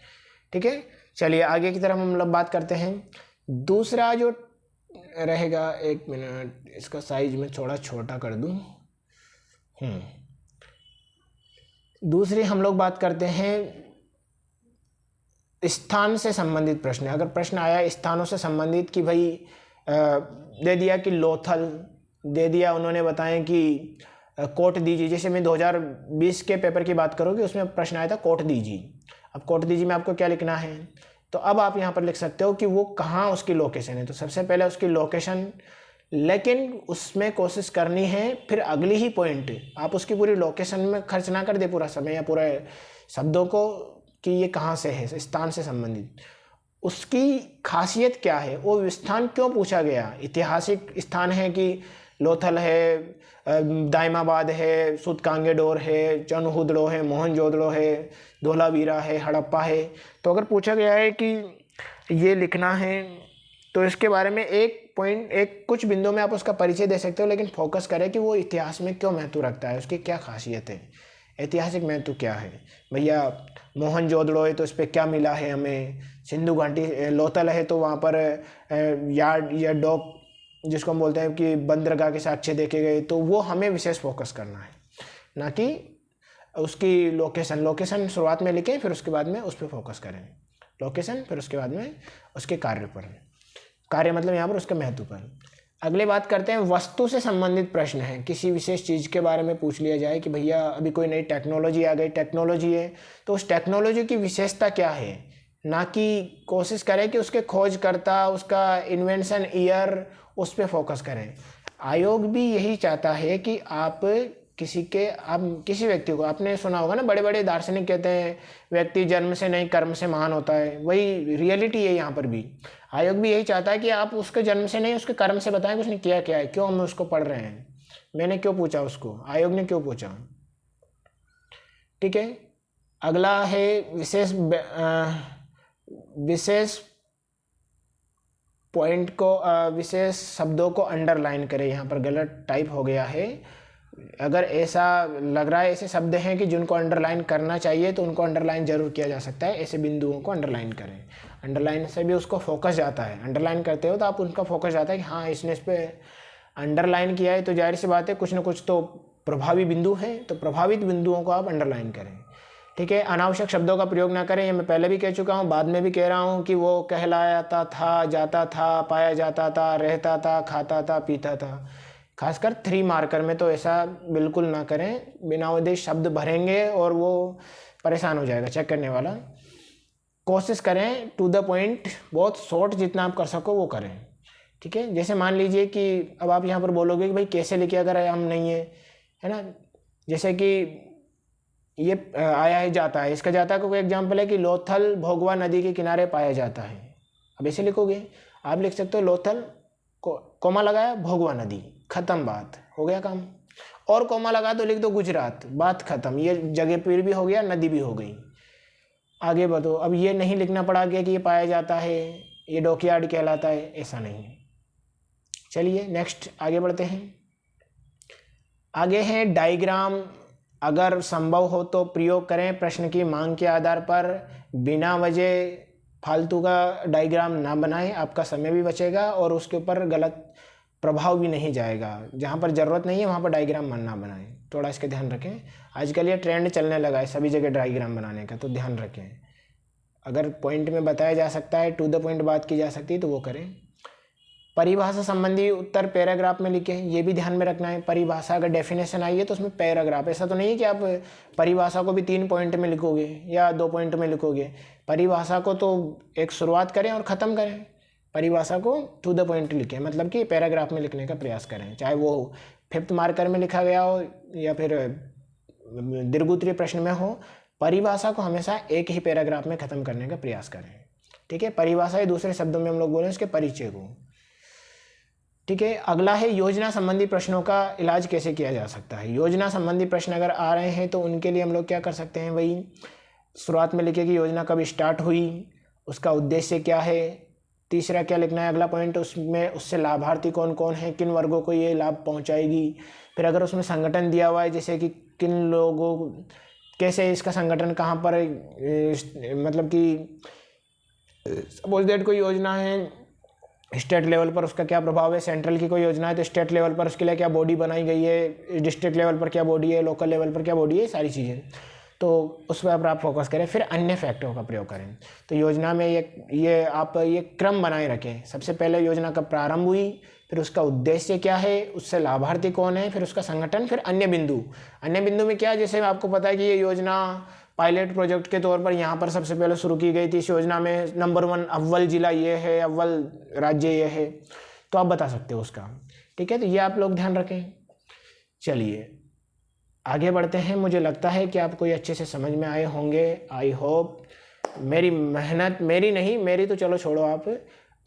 Speaker 1: ठीक है। चलिए आगे की तरफ हम लोग बात करते हैं। दूसरा जो रहेगा, 1 मिनट इसका साइज में थोड़ा छोटा कर दूं। दूसरी हम लोग बात करते हैं स्थान से संबंधित प्रश्न। अगर प्रश्न आया स्थानों से संबंधित कि भाई दे दिया कि लोथल दे दिया, उन्होंने बताया कि कोट दीजिए। जैसे मैं 2020 के पेपर की बात करूँ कि उसमें प्रश्न आया था कोट दीजिए। अब कोट दीजिए में आपको क्या लिखना है, तो अब आप यहाँ पर लिख सकते हो कि वो कहाँ उसकी लोकेशन है। तो सबसे पहले उसकी लोकेशन, लेकिन उसमें कोशिश करनी है फिर अगली ही पॉइंट आप उसकी पूरी लोकेशन में खर्च ना कर दे पूरा समय या पूरे शब्दों को कि ये कहाँ से है, स्थान से संबंधित उसकी खासियत क्या है, वो स्थान क्यों पूछा गया, ऐतिहासिक स्थान है कि लोथल है, दाइमाबाद है, सुतकांगेडोर है, चनहुदड़ो है, मोहनजोदड़ो है, धोलावीरा है, हड़प्पा है। तो अगर पूछा गया है कि ये लिखना है तो इसके बारे में कुछ बिंदुओं में आप उसका परिचय दे सकते हो, लेकिन फोकस करें कि वो इतिहास में क्यों महत्व रखता है, उसकी क्या खासियत है, ऐतिहासिक महत्व क्या है। भैया मोहनजोदड़ो है तो इस पर क्या मिला है हमें, सिंधु घाटी लोथल है तो वहाँ पर यार्ड या डॉक जिसको हम बोलते हैं कि बंदरगाह के साक्ष्य देखे गए, तो वो हमें विशेष फोकस करना है, ना कि उसकी लोकेशन शुरुआत में लिखें फिर उसके बाद में उस पर फोकस करें, लोकेशन फिर उसके बाद में उसके कार्य मतलब यहाँ पर उसके महत्व पर। अगले बात करते हैं वस्तु से संबंधित प्रश्न है। किसी विशेष चीज़ के बारे में पूछ लिया जाए कि भैया अभी कोई नई टेक्नोलॉजी आ गई, टेक्नोलॉजी है तो उस टेक्नोलॉजी की विशेषता क्या है, ना कि कोशिश करें कि उसके खोजकर्ता उसका इन्वेंशन ईयर उस पर फोकस करें। आयोग भी यही चाहता है कि आप किसी व्यक्ति को, आपने सुना होगा ना बड़े बड़े दार्शनिक कहते हैं व्यक्ति जन्म से नहीं कर्म से महान होता है, वही रियलिटी है यहाँ पर भी। आयोग भी यही चाहता है कि आप उसके जन्म से नहीं उसके कर्म से बताएं कि उसने किया क्या है, क्यों हम उसको पढ़ रहे हैं, मैंने क्यों पूछा उसको, आयोग ने क्यों पूछा, ठीक है। अगला है विशेष पॉइंट को विशेष शब्दों को अंडरलाइन करें। यहाँ पर गलत टाइप हो गया है, अगर ऐसा लग रहा है, ऐसे शब्द हैं कि जिनको अंडरलाइन करना चाहिए तो उनको अंडरलाइन जरूर किया जा सकता है। ऐसे बिंदुओं को अंडरलाइन करें, अंडरलाइन से भी उसको फोकस जाता है। अंडरलाइन करते हो तो आप उनका फोकस जाता है कि हाँ इसने इस पर अंडरलाइन किया है, तो जाहिर सी बात है कुछ ना कुछ तो प्रभावी बिंदु है, तो प्रभावित बिंदुओं को आप अंडरलाइन करें। ठीक है, अनावश्यक शब्दों का प्रयोग ना करें। ये मैं पहले भी कह चुका हूँ, बाद में भी कह रहा हूँ कि वो कहलाता था, जाता था, पाया जाता था, रहता था, खाता था, पीता था। खासकर 3 मार्कर में तो ऐसा बिल्कुल ना करें, बिना उद्देश्य शब्द भरेंगे और वो परेशान हो जाएगा चेक करने वाला। कोशिश करें टू द पॉइंट, बहुत शॉर्ट जितना आप कर सको वो करें। ठीक है, जैसे मान लीजिए कि अब आप यहाँ पर बोलोगे कि भाई कैसे लिखे अगर हम नहीं है ना। जैसे कि ये आया है जाता है, इसका जाता है कोई एग्जाम्पल है कि लोथल भोगवा नदी के किनारे पाया जाता है। अब ऐसे लिखोगे, आप लिख सकते हो लोथल कोमा लगाया भोगवा नदी, खत्म, बात हो गया काम। और कोमा लगा तो लिख दो गुजरात, बात खत्म, ये जगह पर भी हो गया, नदी भी हो गई। आगे बढ़ो, अब ये नहीं लिखना पड़ा गया कि ये पाया जाता है, ये डॉकयार्ड कहलाता है, ऐसा नहीं। चलिए नेक्स्ट आगे बढ़ते हैं। आगे हैं डायग्राम। अगर संभव हो तो प्रयोग करें, प्रश्न की मांग के आधार पर बिना वजह फालतू का डायग्राम ना बनाएं, आपका समय भी बचेगा और उसके ऊपर गलत प्रभाव भी नहीं जाएगा। जहाँ पर ज़रूरत नहीं है वहाँ पर डायग्राम ना बनाएं, थोड़ा इसका ध्यान रखें। आजकल ये ट्रेंड चलने लगा है सभी जगह डायग्राम बनाने का, तो ध्यान रखें। अगर पॉइंट में बताया जा सकता है, टू द पॉइंट बात की जा सकती है तो वो करें। परिभाषा संबंधी उत्तर पैराग्राफ में लिखें, ये भी ध्यान में रखना है। परिभाषा अगर डेफिनेशन आई है तो उसमें पैराग्राफ, ऐसा तो नहीं है कि आप परिभाषा को भी 3 पॉइंट में लिखोगे या 2 पॉइंट में लिखोगे। परिभाषा को तो एक शुरुआत करें और ख़त्म करें, परिभाषा को टू द पॉइंट लिखें, मतलब कि पैराग्राफ में लिखने का प्रयास करें, चाहे वो 5th मार्कर में लिखा गया हो या फिर दीर्घोत्तरीय प्रश्न में हो। परिभाषा को हमेशा एक ही पैराग्राफ में ख़त्म करने का प्रयास करें। ठीक है, परिभाषा है, दूसरे शब्दों में हम लोग बोलें उसके परिचय को। ठीक है, अगला है योजना संबंधी प्रश्नों का इलाज कैसे किया जा सकता है। योजना संबंधी प्रश्न अगर आ रहे हैं तो उनके लिए हम लोग क्या कर सकते हैं, वही शुरुआत में लिखे कि योजना कब स्टार्ट हुई, उसका उद्देश्य क्या है, तीसरा क्या लिखना है अगला पॉइंट, उसमें उससे लाभार्थी कौन कौन है, किन वर्गों को ये लाभ पहुंचाएगी। फिर अगर उसमें संगठन दिया हुआ है, जैसे कि किन लोगों, कैसे इसका संगठन कहाँ पर, मतलब कि सपोज दैट कोई योजना है स्टेट लेवल पर, उसका क्या प्रभाव है। सेंट्रल की कोई योजना है तो स्टेट लेवल पर उसके लिए क्या बॉडी बनाई गई है, डिस्ट्रिक्ट लेवल पर क्या बॉडी है, लोकल लेवल पर क्या बॉडी है, सारी चीज़ें, तो उस पर आप फोकस करें। फिर अन्य फैक्टरों का प्रयोग करें। तो योजना में ये आप ये क्रम बनाए रखें। सबसे पहले योजना कब प्रारंभ हुई, फिर उसका उद्देश्य क्या है, उससे लाभार्थी कौन है, फिर उसका संगठन, फिर अन्य बिंदु। अन्य बिंदु में क्या, जैसे आपको पता है कि ये योजना पायलट प्रोजेक्ट के तौर पर यहाँ पर सबसे पहले शुरू की गई थी। इस योजना में नंबर 1 अव्वल जिला ये है, अव्वल राज्य ये है, तो आप बता सकते हो उसका। ठीक है, तो ये आप लोग ध्यान रखें। चलिए आगे बढ़ते हैं। मुझे लगता है कि आपको ये अच्छे से समझ में आए होंगे, आई होप। मेरी मेहनत, मेरी नहीं, मेरी तो चलो छोड़ो, आप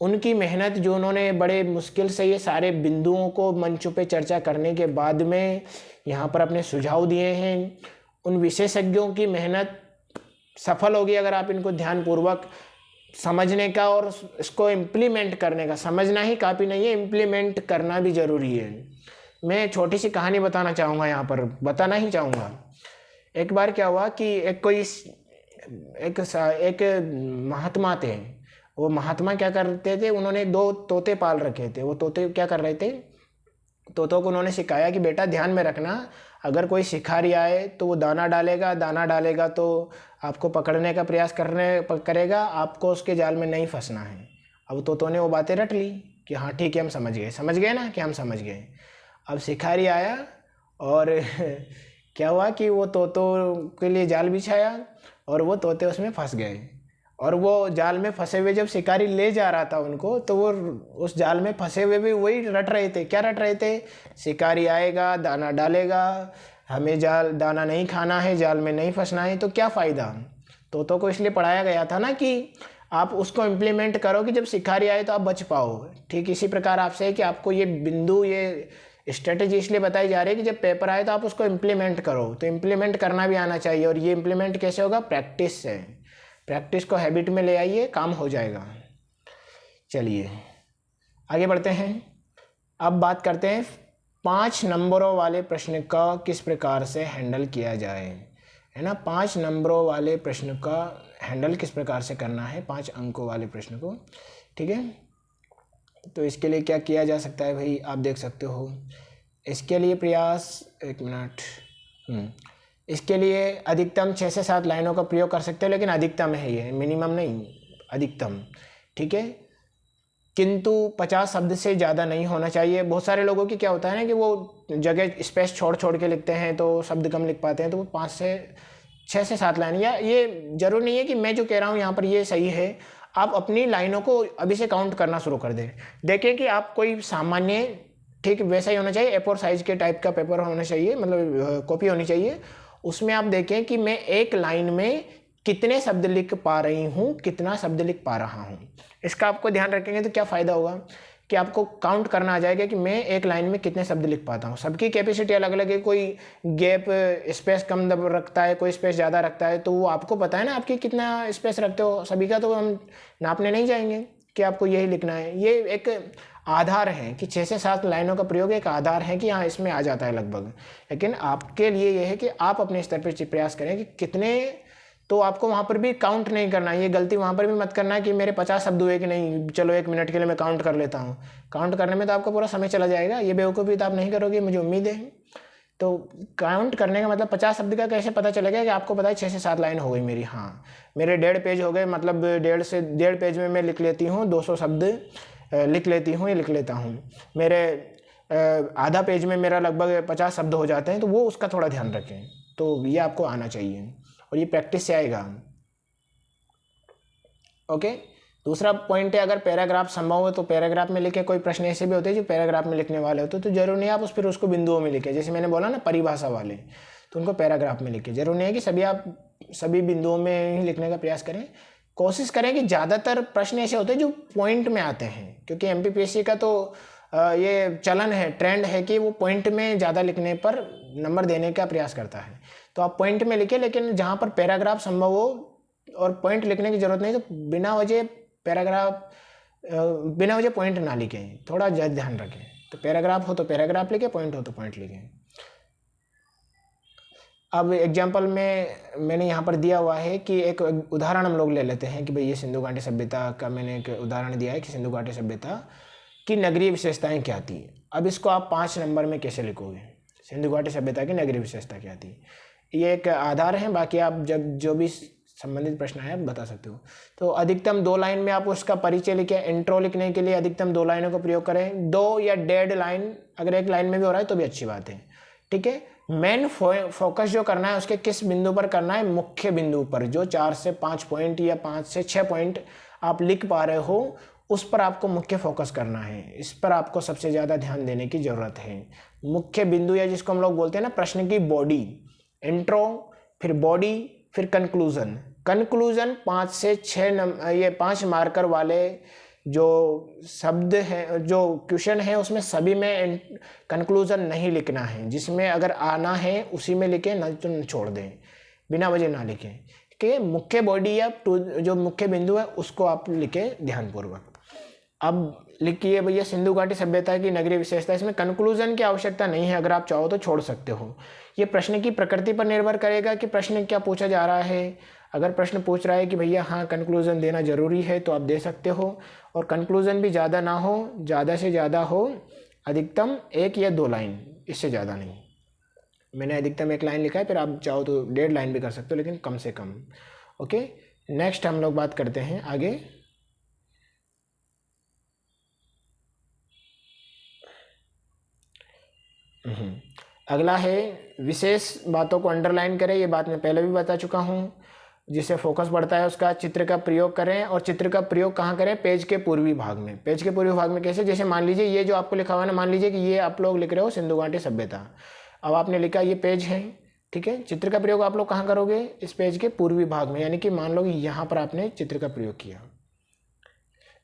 Speaker 1: उनकी मेहनत जो उन्होंने बड़े मुश्किल से ये सारे बिंदुओं को मंचों पे चर्चा करने के बाद में यहाँ पर अपने सुझाव दिए हैं, उन विशेषज्ञों की मेहनत सफल होगी अगर आप इनको ध्यानपूर्वक समझने का और इसको इम्प्लीमेंट करने का। समझना ही काफ़ी नहीं है, इम्प्लीमेंट करना भी ज़रूरी है। मैं छोटी सी कहानी बताना चाहूँगा, यहाँ पर बताना ही चाहूँगा। एक बार क्या हुआ कि एक महात्मा थे। वो महात्मा क्या करते थे, उन्होंने 2 तोते पाल रखे थे। वो तोते क्या कर रहे थे, तोतों को उन्होंने सिखाया कि बेटा ध्यान में रखना, अगर कोई शिकारी आए तो वो दाना डालेगा तो आपको पकड़ने का प्रयास करेगा, आपको उसके जाल में नहीं फंसना है। अब तोतों ने वो बातें रट ली कि हाँ ठीक है, हम समझ गए ना, कि हम समझ गए। अब शिकारी आया और क्या हुआ कि वो तोतों के लिए जाल बिछाया और वो तोते उसमें फंस गए। और वो जाल में फंसे हुए जब शिकारी ले जा रहा था उनको, तो वो उस जाल में फंसे हुए भी वही रट रहे थे। क्या रट रहे थे, शिकारी आएगा, दाना डालेगा, हमें दाना नहीं खाना है, जाल में नहीं फंसना है, तो क्या फ़ायदा। तोतों को इसलिए पढ़ाया गया था ना कि आप उसको इम्प्लीमेंट करो कि जब शिकारी आए तो आप बच पाओ। ठीक इसी प्रकार आपसे है कि आपको ये बिंदु, ये स्ट्रेटेजी इसलिए बताई जा रही है कि जब पेपर आए तो आप उसको इम्प्लीमेंट करो। तो इम्प्लीमेंट करना भी आना चाहिए, और ये इम्प्लीमेंट कैसे होगा, प्रैक्टिस से। प्रैक्टिस को हैबिट में ले आइए, काम हो जाएगा। चलिए आगे बढ़ते हैं। अब बात करते हैं 5 नंबरों वाले प्रश्न का किस प्रकार से हैंडल किया जाए, है ना। 5 नंबरों वाले प्रश्न का हैंडल किस प्रकार से करना है, 5 अंकों वाले प्रश्न को, ठीक है। तो इसके लिए क्या किया जा सकता है भाई, आप देख सकते हो। इसके लिए प्रयास, एक मिनट, इसके लिए अधिकतम 6 से 7 लाइनों का प्रयोग कर सकते हो, लेकिन अधिकतम है ये, मिनिमम नहीं, अधिकतम, ठीक है। किंतु 50 शब्द से ज़्यादा नहीं होना चाहिए। बहुत सारे लोगों की क्या होता है ना कि वो जगह स्पेस छोड़ छोड़ के लिखते हैं तो शब्द कम लिख पाते हैं, तो वो 6 से 7 लाइन, या ये जरूर नहीं है कि मैं जो कह रहा हूँ यहाँ पर ये सही है। आप अपनी लाइनों को अभी से काउंट करना शुरू कर दें। देखें कि आप कोई सामान्य, ठीक वैसा ही होना चाहिए, A4 साइज के टाइप का पेपर होना चाहिए, मतलब कॉपी होनी चाहिए। उसमें आप देखें कि मैं एक लाइन में कितने शब्द लिख पा रही हूँ, कितना शब्द लिख पा रहा हूँ। इसका आपको ध्यान रखेंगे तो क्या फ़ायदा होगा कि आपको काउंट करना आ जाएगा कि मैं एक लाइन में कितने शब्द लिख पाता हूँ। सबकी कैपेसिटी अलग अलग है, कोई गैप स्पेस कम रखता है, कोई स्पेस ज़्यादा रखता है, तो वो आपको पता है ना आपकी कितना स्पेस रखते हो। सभी का तो हम नापने नहीं जाएंगे कि आपको यही लिखना है। ये एक आधार है कि 6 से 7 लाइनों का प्रयोग एक आधार है कि हाँ इसमें आ जाता है लगभग। लेकिन आपके लिए यह है कि आप अपने स्तर पर प्रयास करें कि कितने, तो आपको वहाँ पर भी काउंट नहीं करना है। ये गलती वहाँ पर भी मत करना है कि मेरे 50 शब्द हुए कि नहीं, चलो 1 मिनट के लिए मैं काउंट कर लेता हूँ। काउंट करने में तो आपका पूरा समय चला जाएगा। ये बेवकूफ़ी तो आप नहीं करोगे, मुझे उम्मीद है। तो काउंट करने का मतलब 50 शब्द का कैसे पता चलेगा कि आपको पता है 6 से 7 लाइन हो गई मेरी, हाँ मेरे 1.5 पेज हो गए, मतलब 1.5 पेज में मैं लिख लेती हूँ 200 शब्द लिख लेती हूँ, ये लिख लेता हूँ। मेरे आधा पेज में मेरा लगभग 50 शब्द हो जाते हैं, तो वो उसका थोड़ा ध्यान रखें। तो ये आपको आना चाहिए और ये प्रैक्टिस से आएगा। ओके। दूसरा पॉइंट है, अगर पैराग्राफ संभव हो तो पैराग्राफ में लिखे। कोई प्रश्न ऐसे भी होते हैं जो पैराग्राफ में लिखने वाले होते हैं, तो जरूर नहीं आप फिर उसको बिंदुओं में लिखे। जैसे मैंने बोला ना परिभाषा वाले, तो उनको पैराग्राफ में लिखे। जरूर नहीं है कि आप सभी बिंदुओं में ही लिखने का प्रयास करें। कोशिश करें कि ज़्यादातर प्रश्न ऐसे होते हैं जो पॉइंट में आते हैं, क्योंकि MPPSC का तो ये चलन है, ट्रेंड है कि वो पॉइंट में ज़्यादा लिखने पर नंबर देने का प्रयास करता है। तो आप पॉइंट में लिखें, लेकिन जहाँ पर पैराग्राफ संभव हो और पॉइंट लिखने की ज़रूरत नहीं, तो बिना वजह पैराग्राफ, बिना वजह पॉइंट ना लिखें, थोड़ा ज़्यादा ध्यान रखें। तो पैराग्राफ हो तो पैराग्राफ लिखें, पॉइंट हो तो पॉइंट लिखें। अब एग्जाम्पल में मैंने यहाँ पर दिया हुआ है कि एक उदाहरण हम लोग ले लेते हैं कि भाई ये सिंधु घाटी सभ्यता का मैंने एक उदाहरण दिया है कि सिंधु घाटी सभ्यता की नगरीय विशेषताएं क्या थी। अब इसको आप 5 नंबर में कैसे लिखोगे, सिंधु घाटी सभ्यता की नगरीय विशेषता क्या थी। ये एक आधार है, बाकी आप जब जो भी संबंधित प्रश्न है आप बता सकते हो। तो अधिकतम 2 लाइन में आप उसका परिचय लिखें। इंट्रो लिखने के लिए अधिकतम 2 लाइनों का प्रयोग करें। 2 या 1.5 लाइन, अगर 1 लाइन में भी हो रहा है तो भी अच्छी बात है, ठीक है। मेन फोकस जो करना है उसके किस बिंदु पर करना है, मुख्य बिंदु पर, जो 4 से 5 पॉइंट या 5 से 6 पॉइंट आप लिख पा रहे हो, उस पर आपको मुख्य फोकस करना है। इस पर आपको सबसे ज़्यादा ध्यान देने की ज़रूरत है। मुख्य बिंदु, या जिसको हम लोग बोलते हैं ना प्रश्न की बॉडी, इंट्रो, फिर बॉडी, फिर कंक्लूजन। कंक्लूजन 5 से 6 ये 5 मार्कर वाले जो शब्द हैं, जो क्वेश्चन है, उसमें सभी में कंक्लूजन नहीं लिखना है। जिसमें अगर आना है उसी में लिखें, ना तो छोड़ दें, बिना वजह ना लिखें। कि मुख्य बॉडी या जो मुख्य बिंदु है उसको आप लिखें ध्यानपूर्वक। अब लिखिए भैया सिंधु घाटी सभ्यता की नगरीय विशेषता, इसमें कंक्लूजन की आवश्यकता नहीं है, अगर आप चाहो तो छोड़ सकते हो। ये प्रश्न की प्रकृति पर निर्भर करेगा कि प्रश्न क्या पूछा जा रहा है। अगर प्रश्न पूछ रहा है कि भैया हाँ कंक्लूजन देना जरूरी है तो आप दे सकते हो, और कंक्लूजन भी ज़्यादा ना हो, ज़्यादा से ज़्यादा हो अधिकतम 1 या 2 लाइन, इससे ज़्यादा नहीं। मैंने अधिकतम 1 लाइन लिखा है, फिर आप चाहो तो 1.5 लाइन भी कर सकते हो, लेकिन कम से कम। ओके, नेक्स्ट हम लोग बात करते हैं आगे। अगला है विशेष बातों को अंडरलाइन करें। ये बात मैं पहले भी बता चुका हूँ। जिससे फोकस बढ़ता है उसका चित्र का प्रयोग करें, और चित्र का प्रयोग कहाँ करें, पेज के पूर्वी भाग में। पेज के पूर्वी भाग में कैसे, जैसे मान लीजिए ये जो आपको लिखा हुआ है ना, मान लीजिए कि ये आप लोग लिख रहे हो सिंधु घाटी सभ्यता। अब आपने लिखा ये पेज है, ठीक है। चित्र का प्रयोग आप लोग कहाँ करोगे, इस पेज के पूर्वी भाग में, यानी कि मान लो कि यहाँ पर आपने चित्र का प्रयोग किया।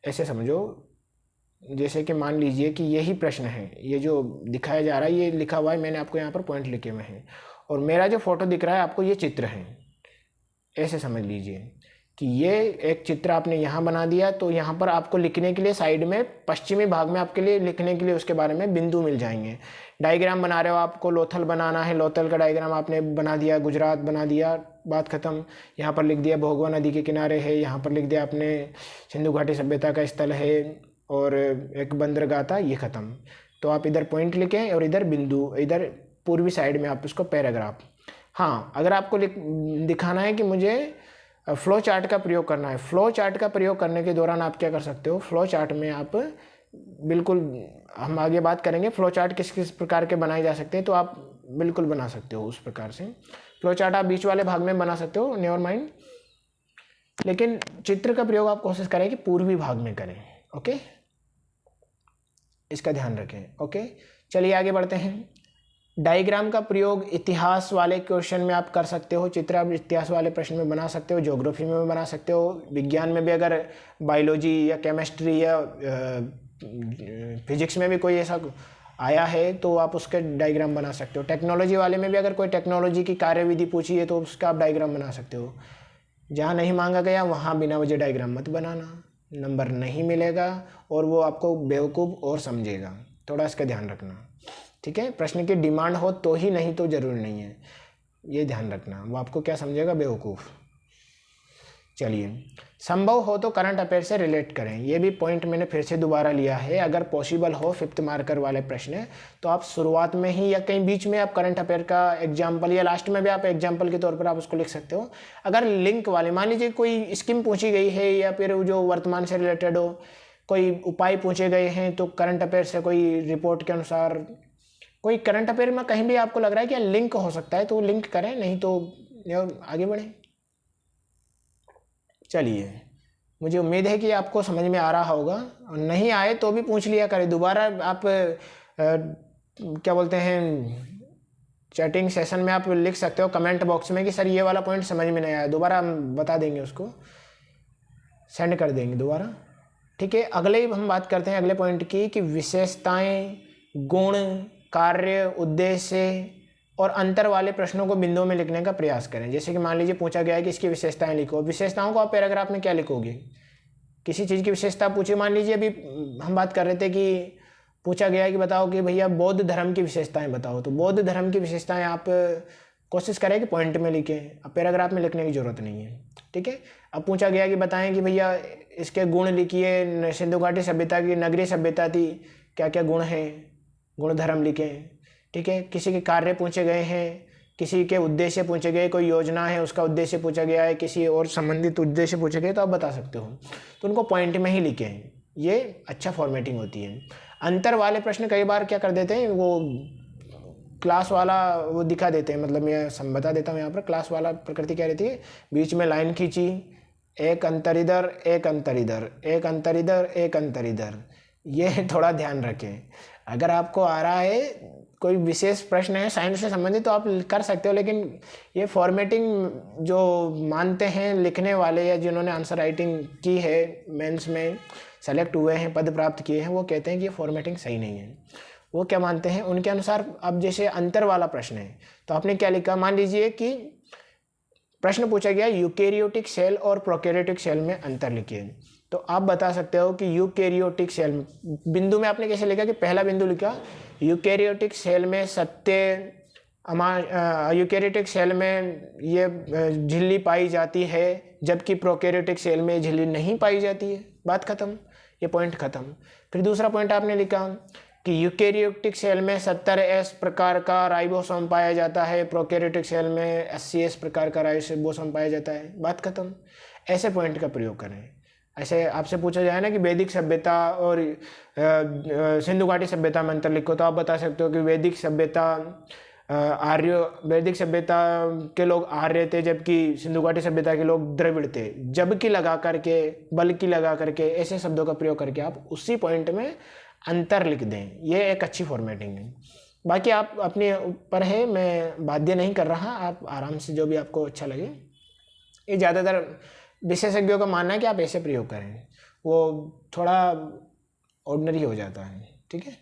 Speaker 1: ऐसे समझो, जैसे कि मान लीजिए कि यही प्रश्न है, ये जो दिखाया जा रहा है, ये लिखा हुआ है, मैंने आपको यहाँ पर पॉइंट लिखे हुए हैं, और मेरा जो फोटो दिख रहा है आपको, ये चित्र है, ऐसे समझ लीजिए, कि ये एक चित्र आपने यहाँ बना दिया, तो यहाँ पर आपको लिखने के लिए साइड में पश्चिमी भाग में आपके लिए लिखने के लिए उसके बारे में बिंदु मिल जाएंगे। डायग्राम बना रहे हो, आपको लोथल बनाना है, लोथल का डायग्राम आपने बना दिया, गुजरात बना दिया, बात ख़त्म। यहाँ पर लिख दिया भोगवा नदी के किनारे है, यहाँ पर लिख दिया आपने सिंधु घाटी सभ्यता का स्थल है और एक बंदरगाह था, ये ख़त्म। तो आप इधर पॉइंट लिखें और इधर बिंदु, इधर पूर्वी साइड में आप उसको पैराग्राफ। हाँ, अगर आपको दिखाना है कि मुझे फ्लो चार्ट का प्रयोग करना है, फ्लो चार्ट का प्रयोग करने के दौरान आप क्या कर सकते हो, फ्लो चार्ट में आप बिल्कुल, हम आगे बात करेंगे फ्लो चार्ट किस किस प्रकार के बनाए जा सकते हैं, तो आप बिल्कुल बना सकते हो उस प्रकार से। फ्लो चार्ट आप बीच वाले भाग में बना सकते हो, नेवर माइंड, लेकिन चित्र का प्रयोग आप कोशिश करें कि पूर्वी भाग में करें। ओके, इसका ध्यान रखें। ओके, चलिए आगे बढ़ते हैं। डायग्राम का प्रयोग इतिहास वाले क्वेश्चन में आप कर सकते हो, चित्र आप इतिहास वाले प्रश्न में बना सकते हो, ज्योग्राफी में भी बना सकते हो, विज्ञान में भी अगर बायोलॉजी या केमिस्ट्री या फिजिक्स में भी कोई ऐसा आया है तो आप उसके डायग्राम बना सकते हो। टेक्नोलॉजी वाले में भी अगर कोई टेक्नोलॉजी की कार्यविधि पूछी है तो उसका आप डायग्राम बना सकते हो। जहाँ नहीं मांगा गया वहाँ बिना वजह डायग्राम मत बनाना, नंबर नहीं मिलेगा और वो आपको बेवकूफ़ और समझेगा, थोड़ा इसका ध्यान रखना। ठीक है, प्रश्न की डिमांड हो तो ही, नहीं तो जरूरी नहीं है, ये ध्यान रखना, वो आपको क्या समझेगा, बेवकूफ़। चलिए, संभव हो तो करंट अफेयर से रिलेट करें, ये भी पॉइंट मैंने फिर से दोबारा लिया है। अगर पॉसिबल हो 5th मार्कर वाले प्रश्न तो आप शुरुआत में ही या कहीं बीच में आप करंट अफेयर का एग्जाम्पल या लास्ट में भी आप एग्जाम्पल के तौर पर आप उसको लिख सकते हो। अगर लिंक वाले, मान लीजिए कोई स्कीम पूछी गई है या फिर जो वर्तमान से रिलेटेड हो, कोई उपाय पूछे गए हैं, तो करंट अफेयर से कोई रिपोर्ट के अनुसार कोई करंट अफेयर में कहीं भी आपको लग रहा है कि लिंक हो सकता है तो लिंक करें, नहीं तो आगे बढ़ें। चलिए, मुझे उम्मीद है कि आपको समझ में आ रहा होगा, और नहीं आए तो भी पूछ लिया करें दोबारा। आप क्या बोलते हैं, चैटिंग सेशन में आप लिख सकते हो कमेंट बॉक्स में कि सर ये वाला पॉइंट समझ में नहीं आया, दोबारा हम बता देंगे, उसको सेंड कर देंगे दोबारा। ठीक है, अगले हम बात करते हैं अगले पॉइंट की कि विशेषताएं, गुण, कार्य, उद्देश्य और अंतर वाले प्रश्नों को बिंदुओं में लिखने का प्रयास करें। जैसे कि मान लीजिए पूछा गया है कि इसकी विशेषताएं लिखो, विशेषताओं को आप पैराग्राफ में क्या लिखोगे, किसी चीज़ की विशेषता पूछी, मान लीजिए अभी हम बात कर रहे थे कि पूछा गया है कि बताओ कि भैया बौद्ध धर्म की विशेषताएं बताओ, तो बौद्ध धर्म की विशेषताएं आप कोशिश करें कि पॉइंट में लिखें, अब पैराग्राफ में लिखने की जरूरत नहीं है। ठीक है, अब पूछा गया कि बताएं कि भैया इसके गुण लिखिए, सिंधु घाटी सभ्यता की नगरीय सभ्यता थी, क्या क्या गुण हैं, गुण धर्म लिखें। ठीक है, किसी के कार्य पूछे गए हैं, किसी के उद्देश्य पूछे गए, कोई योजना है उसका उद्देश्य पूछा गया है, किसी और संबंधित उद्देश्य पूछे गए तो आप बता सकते हो, तो उनको पॉइंट में ही लिखें, ये अच्छा फॉर्मेटिंग होती है। अंतर वाले प्रश्न कई बार क्या कर देते हैं, वो क्लास वाला वो दिखा देते हैं, मतलब मैं बता देता हूँ यहाँ पर, क्लास वाला प्रकृति क्या रहती है, बीच में लाइन खींची, एक अंतर इधर, एक अंतर इधर, एक अंतर इधर, एक अंतर इधर, ये थोड़ा ध्यान रखें। अगर आपको आ रहा है कोई विशेष प्रश्न है साइंस से संबंधित तो आप कर सकते हो, लेकिन ये फॉर्मेटिंग जो मानते हैं लिखने वाले या जिन्होंने आंसर राइटिंग की है, मेंस में सेलेक्ट हुए हैं, पद प्राप्त किए हैं, वो कहते हैं कि ये फॉर्मेटिंग सही नहीं है। वो क्या मानते हैं उनके अनुसार, अब जैसे अंतर वाला प्रश्न है तो आपने क्या लिखा, मान लीजिए कि प्रश्न पूछा गया यूकेरियोटिक सेल और प्रोकैरियोटिक सेल में अंतर लिखिए, तो आप बता सकते हो कि यूकेरियोटिक सेल, बिंदु में आपने कैसे लिखा कि पहला बिंदु लिखा यूकेरियोटिक सेल में यूकेरियोटिक सेल में ये झिल्ली पाई जाती है, जबकि प्रोकैरियोटिक सेल में झिल्ली नहीं पाई जाती है, बात खत्म, ये पॉइंट खत्म। फिर दूसरा पॉइंट आपने लिखा कि यूकेरियोटिक सेल में 70S प्रकार का राइबोसोम पाया जाता है, प्रोकैरियोटिक सेल में 80S प्रकार का राइबोसोम पाया जाता है, बात खत्म। ऐसे पॉइंट का प्रयोग करें। ऐसे आपसे पूछा जाए ना कि वैदिक सभ्यता और सिंधु घाटी सभ्यता में अंतर लिखो, तो आप बता सकते हो कि वैदिक सभ्यता वैदिक सभ्यता के लोग आर्य थे, जबकि सिंधु घाटी सभ्यता के लोग द्रविड़ थे। जबकि लगा करके, बल्कि लगा करके, ऐसे शब्दों का प्रयोग करके आप उसी पॉइंट में अंतर लिख दें, ये एक अच्छी फॉर्मेटिंग है। बाकी आप अपने ऊपर है, मैं बाध्य नहीं कर रहा, आप आराम से जो भी आपको अच्छा लगे। ये ज़्यादातर विशेषज्ञों का मानना है कि आप ऐसे प्रयोग करें, वो थोड़ा ऑर्डिनरी हो जाता है। ठीक है,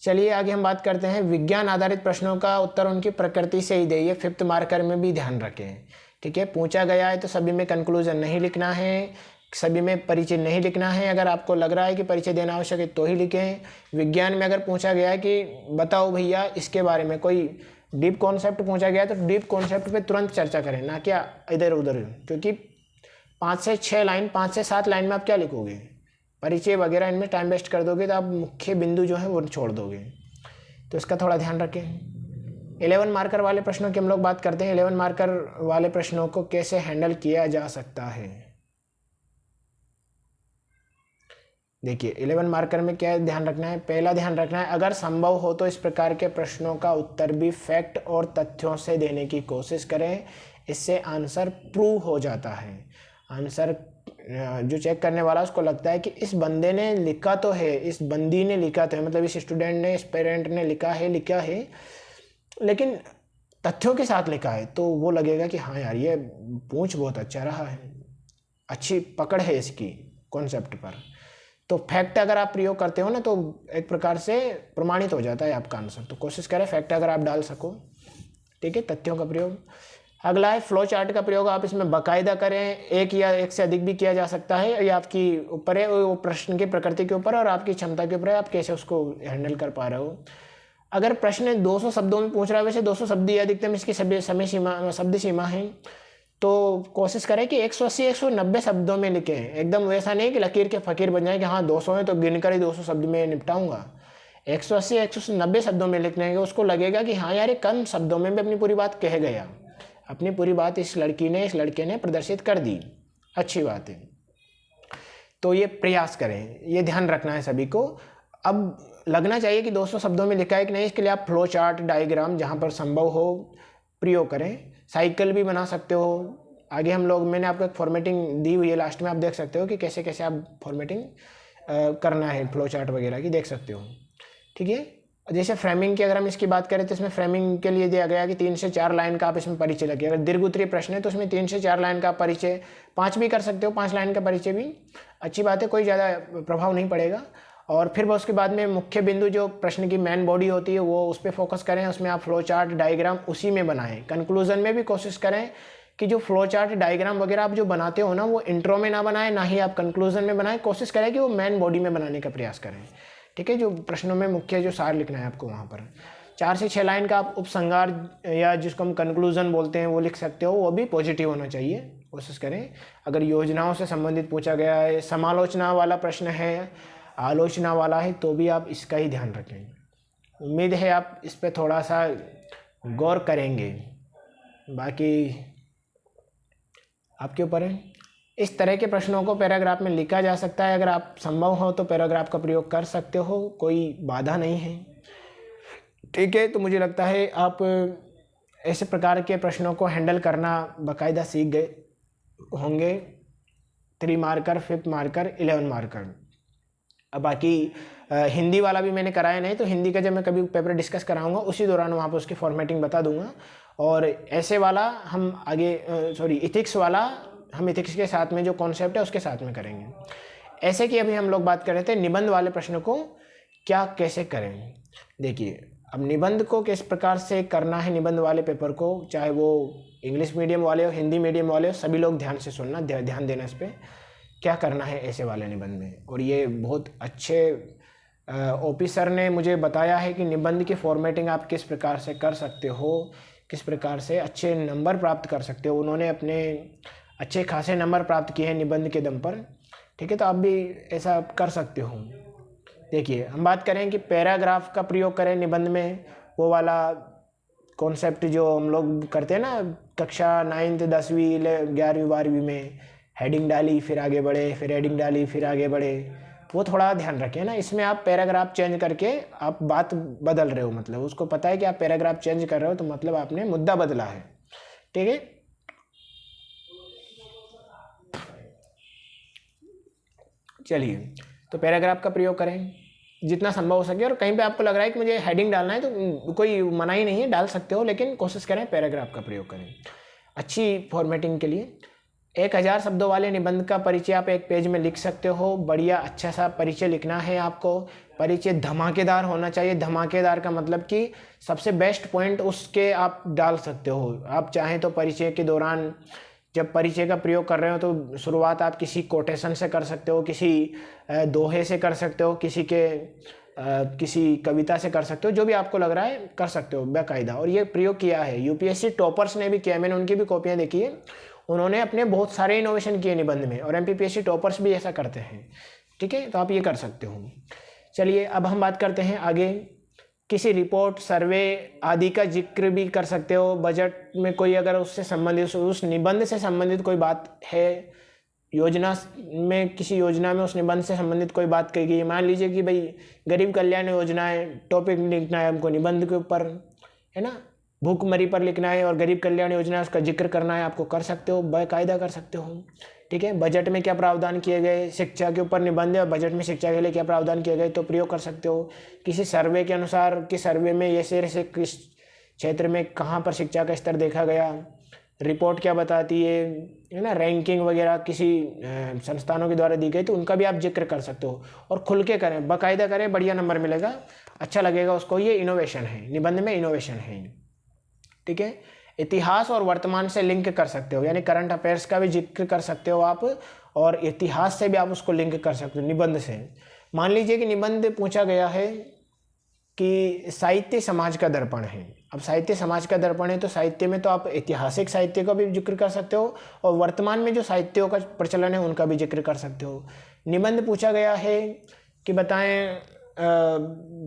Speaker 1: चलिए आगे हम बात करते हैं। विज्ञान आधारित प्रश्नों का उत्तर उनकी प्रकृति से ही दें, ये 5th मार्कर में भी ध्यान रखें। ठीक है, पूछा गया है तो सभी में कंक्लूजन नहीं लिखना है, सभी में परिचय नहीं लिखना है। अगर आपको लग रहा है कि परिचय देना आवश्यक है तो ही लिखें। विज्ञान में अगर पूछा गया है कि बताओ भैया इसके बारे में, कोई डीप कॉन्सेप्ट पूछा गया है तो डीप कॉन्सेप्ट पे तुरंत चर्चा करें, ना क्या इधर उधर, क्योंकि 5 से 6 लाइन, 5 से 7 लाइन में आप क्या लिखोगे, परिचय वगैरह इनमें टाइम वेस्ट कर दोगे तो आप मुख्य बिंदु जो है वो छोड़ दोगे। तो इसका थोड़ा ध्यान रखें। 11 मार्कर वाले प्रश्नों की हम लोग बात करते हैं। 11 मार्कर वाले प्रश्नों को कैसे हैंडल किया जा सकता है। देखिए 11 मार्कर में क्या ध्यान रखना है, पहला ध्यान रखना है अगर संभव हो तो इस प्रकार के प्रश्नों का उत्तर भी फैक्ट और तथ्यों से देने की कोशिश करें। इससे आंसर प्रूव हो जाता है। आंसर जो चेक करने वाला उसको लगता है कि इस बंदे ने लिखा तो है, इस बंदी ने लिखा तो है, मतलब इस स्टूडेंट ने, इस पेरेंट ने लिखा है लेकिन तथ्यों के साथ लिखा है, तो वो लगेगा कि हाँ यार ये पूछ बहुत अच्छा रहा है, अच्छी पकड़ है इसकी कॉन्सेप्ट पर। तो फैक्ट अगर आप प्रयोग करते हो ना तो एक प्रकार से प्रमाणित हो जाता है आपका आंसर। तो कोशिश करें फैक्ट अगर आप डाल सको, ठीक है, तथ्यों का प्रयोग। अगला है फ्लो चार्ट का प्रयोग। आप इसमें बाकायदा करें, एक या एक से अधिक भी किया जा सकता है, ये आपकी ऊपर है, वो प्रश्न की प्रकृति के ऊपर और आपकी क्षमता के ऊपर है, आप कैसे उसको हैंडल कर पा रहे हो। अगर प्रश्न 200 शब्दों में पूछ रहा है, वैसे 200 शब्द ही अधिकतम इसकी समय सीमा, शब्द सीमा है, तो कोशिश करें कि 180 190 शब्दों में लिखें। एकदम वैसा नहीं कि लकीर के फकीर बन जाए कि हाँ 200 है तो गिनकर ही 200 शब्द में निपटाऊंगा। 180 190 शब्दों में लिखने के उसको लगेगा कि हाँ यार ये कम शब्दों में भी अपनी पूरी बात कह गया, अपनी पूरी बात इस लड़की ने, इस लड़के ने प्रदर्शित कर दी, अच्छी बात है। तो ये प्रयास करें, ये ध्यान रखना है सभी को। अब लगना चाहिए कि 200 शब्दों में लिखा है कि नहीं, इसके लिए आप फ्लो चार्ट, डायग्राम जहाँ पर संभव हो प्रयोग करें। साइकिल भी बना सकते हो। आगे हम लोग, मैंने आपको एक फॉर्मेटिंग दी हुई है लास्ट में, आप देख सकते हो कि कैसे कैसे आप फॉर्मेटिंग करना है फ्लो चार्ट वगैरह की, देख सकते हो, ठीक है। जैसे फ्रेमिंग की अगर हम इसकी बात करें तो इसमें फ्रेमिंग के लिए दिया गया कि 3 से 4 लाइन का आप इसमें परिचय लगे। अगर दीर्घ उत्तरीय प्रश्न है तो उसमें 3 से 4 लाइन का परिचय, 5 भी कर सकते हो, 5 लाइन का परिचय भी अच्छी बात है, कोई ज़्यादा प्रभाव नहीं पड़ेगा। और फिर उसके बाद में मुख्य बिंदु जो प्रश्न की मेन बॉडी होती है वो उस पर फोकस करें, उसमें आप फ्लो चार्ट, डायग्राम उसी में बनाएं। कंक्लूजन में भी कोशिश करें कि जो फ्लो चार्ट, डायग्राम वगैरह आप जो बनाते हो ना वो इंट्रो में ना बनाएं, ना ही आप कंक्लूजन में बनाएं। कोशिश करें कि वो मेन बॉडी में बनाने का प्रयास करें, ठीक है। जो प्रश्नों में मुख्य जो सार लिखना है आपको, वहाँ पर 4 से 6 लाइन का आप उपसंहार या जिसको हम कंक्लूजन बोलते हैं वो लिख सकते हो, वो भी पॉजिटिव होना चाहिए, कोशिश करें। अगर योजनाओं से संबंधित पूछा गया है, समालोचना वाला प्रश्न है, आलोचना वाला है, तो भी आप इसका ही ध्यान रखें। उम्मीद है आप इस पर थोड़ा सा गौर करेंगे, बाकी आपके ऊपर है। इस तरह के प्रश्नों को पैराग्राफ में लिखा जा सकता है। अगर आप संभव हो तो पैराग्राफ का प्रयोग कर सकते हो, कोई बाधा नहीं है, ठीक है। तो मुझे लगता है आप ऐसे प्रकार के प्रश्नों को हैंडल करना बाकायदा सीख गए होंगे। 3 मार्कर, 5 मार्कर, 11 मार्कर। अब बाकी हिंदी वाला भी मैंने कराया नहीं, तो हिंदी का जब मैं कभी पेपर डिस्कस कराऊंगा उसी दौरान वहाँ पर उसकी फॉर्मेटिंग बता दूंगा। और ऐसे वाला हम आगे इथिक्स वाला हम इथिक्स के साथ में जो कॉन्सेप्ट है उसके साथ में करेंगे। ऐसे कि अभी हम लोग बात कर रहे थे निबंध वाले प्रश्न को क्या कैसे करें। देखिए अब निबंध को किस प्रकार से करना है, निबंध वाले पेपर को, चाहे वो इंग्लिश मीडियम वाले हो, हिंदी मीडियम वाले हो, सभी लोग ध्यान से सुनना, ध्यान देना इस पर क्या करना है ऐसे वाले निबंध में। और ये बहुत अच्छे ओपी सर ने मुझे बताया है कि निबंध की फॉर्मेटिंग आप किस प्रकार से कर सकते हो, किस प्रकार से अच्छे नंबर प्राप्त कर सकते हो। उन्होंने अपने अच्छे खासे नंबर प्राप्त किए हैं निबंध के दम पर, ठीक है। तो आप भी ऐसा कर सकते हो। देखिए हम बात करें कि पैराग्राफ का प्रयोग करें निबंध में, वो वाला कॉन्सेप्ट जो हम लोग करते हैं ना कक्षा 9th 10वीं 11वीं 12वीं में, हेडिंग डाली फिर आगे बढ़े, फिर हेडिंग डाली फिर आगे बढ़े, वो थोड़ा ध्यान रखें ना। इसमें आप पैराग्राफ चेंज करके आप बात बदल रहे हो, मतलब उसको पता है कि आप पैराग्राफ चेंज कर रहे हो तो मतलब आपने मुद्दा बदला है, ठीक है। चलिए तो पैराग्राफ का प्रयोग करें जितना संभव हो सके। और कहीं पे आपको लग रहा है कि मुझे हेडिंग डालना है तो कोई मना ही नहीं है, डाल सकते हो, लेकिन कोशिश करें पैराग्राफ का प्रयोग करें अच्छी फॉर्मेटिंग के लिए। 1000 शब्दों वाले निबंध का परिचय आप एक पेज में लिख सकते हो। बढ़िया अच्छा सा परिचय लिखना है आपको। परिचय धमाकेदार होना चाहिए। धमाकेदार का मतलब कि सबसे बेस्ट पॉइंट उसके आप डाल सकते हो। आप चाहें तो परिचय के दौरान जब परिचय का प्रयोग कर रहे हो तो शुरुआत आप किसी कोटेशन से कर सकते हो, किसी दोहे से कर सकते हो, किसी कविता से कर सकते हो, जो भी आपको लग रहा है कर सकते हो बाकायदा। और ये प्रयोग किया है, यूपीएससी टॉपर्स ने भी किया है, मैंने उनकी भी कॉपियाँ देखी है। उन्होंने अपने बहुत सारे इनोवेशन किए निबंध में, और एमपीपीएससी टॉपर्स भी ऐसा करते हैं। ठीक है, तो आप ये कर सकते हो। चलिए अब हम बात करते हैं आगे। किसी रिपोर्ट, सर्वे आदि का जिक्र भी कर सकते हो। बजट में कोई अगर उससे संबंधित, उस निबंध से संबंधित कोई बात है, योजना में, किसी योजना में उस निबंध से संबंधित कोई बात कही गई है। मान लीजिए कि भाई गरीब कल्याण योजना है, टॉपिक लिखना है हमको निबंध के ऊपर, है ना, भूखमरी पर लिखना है और गरीब कल्याण योजना उसका जिक्र करना है, आपको कर सकते हो, बाकायदा कर सकते हो। ठीक है, बजट में क्या प्रावधान किए गए, शिक्षा के ऊपर निबंध है, बजट में शिक्षा के लिए क्या प्रावधान किए गए, तो प्रयोग कर सकते हो। किसी सर्वे के अनुसार कि सर्वे में ये से किस क्षेत्र में कहाँ पर शिक्षा का स्तर देखा गया, रिपोर्ट क्या बताती है ना, रैंकिंग वगैरह किसी संस्थानों के द्वारा दी गई, तो उनका भी आप जिक्र कर सकते हो। और खुल के करें, बाकायदा करें, बढ़िया नंबर मिलेगा, अच्छा लगेगा उसको। ये इनोवेशन है, निबंध में इनोवेशन है। ठीक है, इतिहास और वर्तमान से लिंक कर सकते हो, यानी करंट अफेयर्स का भी जिक्र कर सकते हो आप, और इतिहास से भी आप उसको लिंक कर सकते हो निबंध से। मान लीजिए कि निबंध पूछा गया है कि साहित्य समाज का दर्पण है। अब साहित्य समाज का दर्पण है तो साहित्य में तो आप ऐतिहासिक साहित्य का भी जिक्र कर सकते हो, और वर्तमान में जो साहित्यों का प्रचलन है उनका भी जिक्र कर सकते हो। निबंध पूछा गया है कि बताएं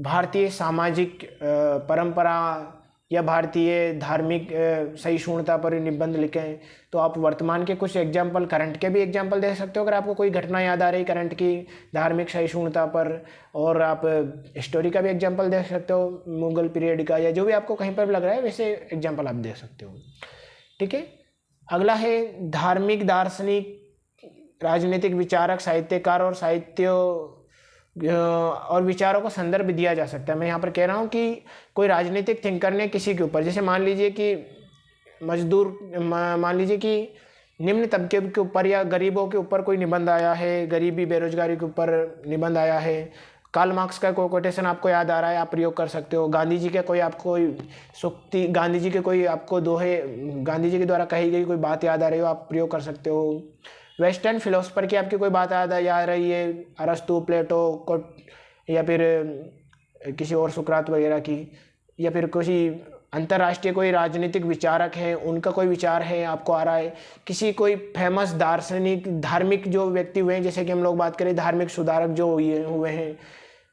Speaker 1: भारतीय सामाजिक परंपरा या भारतीय धार्मिक सहिष्णुता पर निबंध लिखें, तो आप वर्तमान के कुछ एग्जाम्पल, करंट के भी एग्जाम्पल दे सकते हो अगर आपको कोई घटना याद आ रही करंट की धार्मिक सहिष्णुता पर, और आप हिस्टोरी का भी एग्जाम्पल दे सकते हो, मुगल पीरियड का, या जो भी आपको कहीं पर लग रहा है वैसे एग्जाम्पल आप दे सकते हो। ठीक है, अगला है धार्मिक, दार्शनिक, राजनीतिक विचारक, साहित्यकार और साहित्य और विचारों का संदर्भ दिया जा सकता है। मैं यहाँ पर कह रहा हूँ कि कोई राजनीतिक थिंकर ने किसी के ऊपर, जैसे मान लीजिए कि मान लीजिए कि निम्न तबके के ऊपर या गरीबों के ऊपर कोई निबंध आया है, गरीबी बेरोजगारी के ऊपर निबंध आया है, कार्ल मार्क्स का कोई कोटेशन आपको याद आ रहा है, आप प्रयोग कर सकते हो। गांधी जी के कोई आपको सूक्ति, गांधी जी के कोई आपको दोहे, गांधी जी के द्वारा कही गई कोई बात याद आ रही हो, आप प्रयोग कर सकते हो। वेस्टर्न फिलोसफर की आपकी कोई बात याद आ रही है, अरस्तु, प्लेटो या फिर किसी और सुकरात वगैरह की, या फिर किसी अंतर्राष्ट्रीय कोई राजनीतिक विचारक हैं उनका कोई विचार है आपको आ रहा है, किसी कोई फेमस दार्शनिक, धार्मिक जो व्यक्ति हुए हैं, जैसे कि हम लोग बात करें धार्मिक सुधारक जो हुए हैं,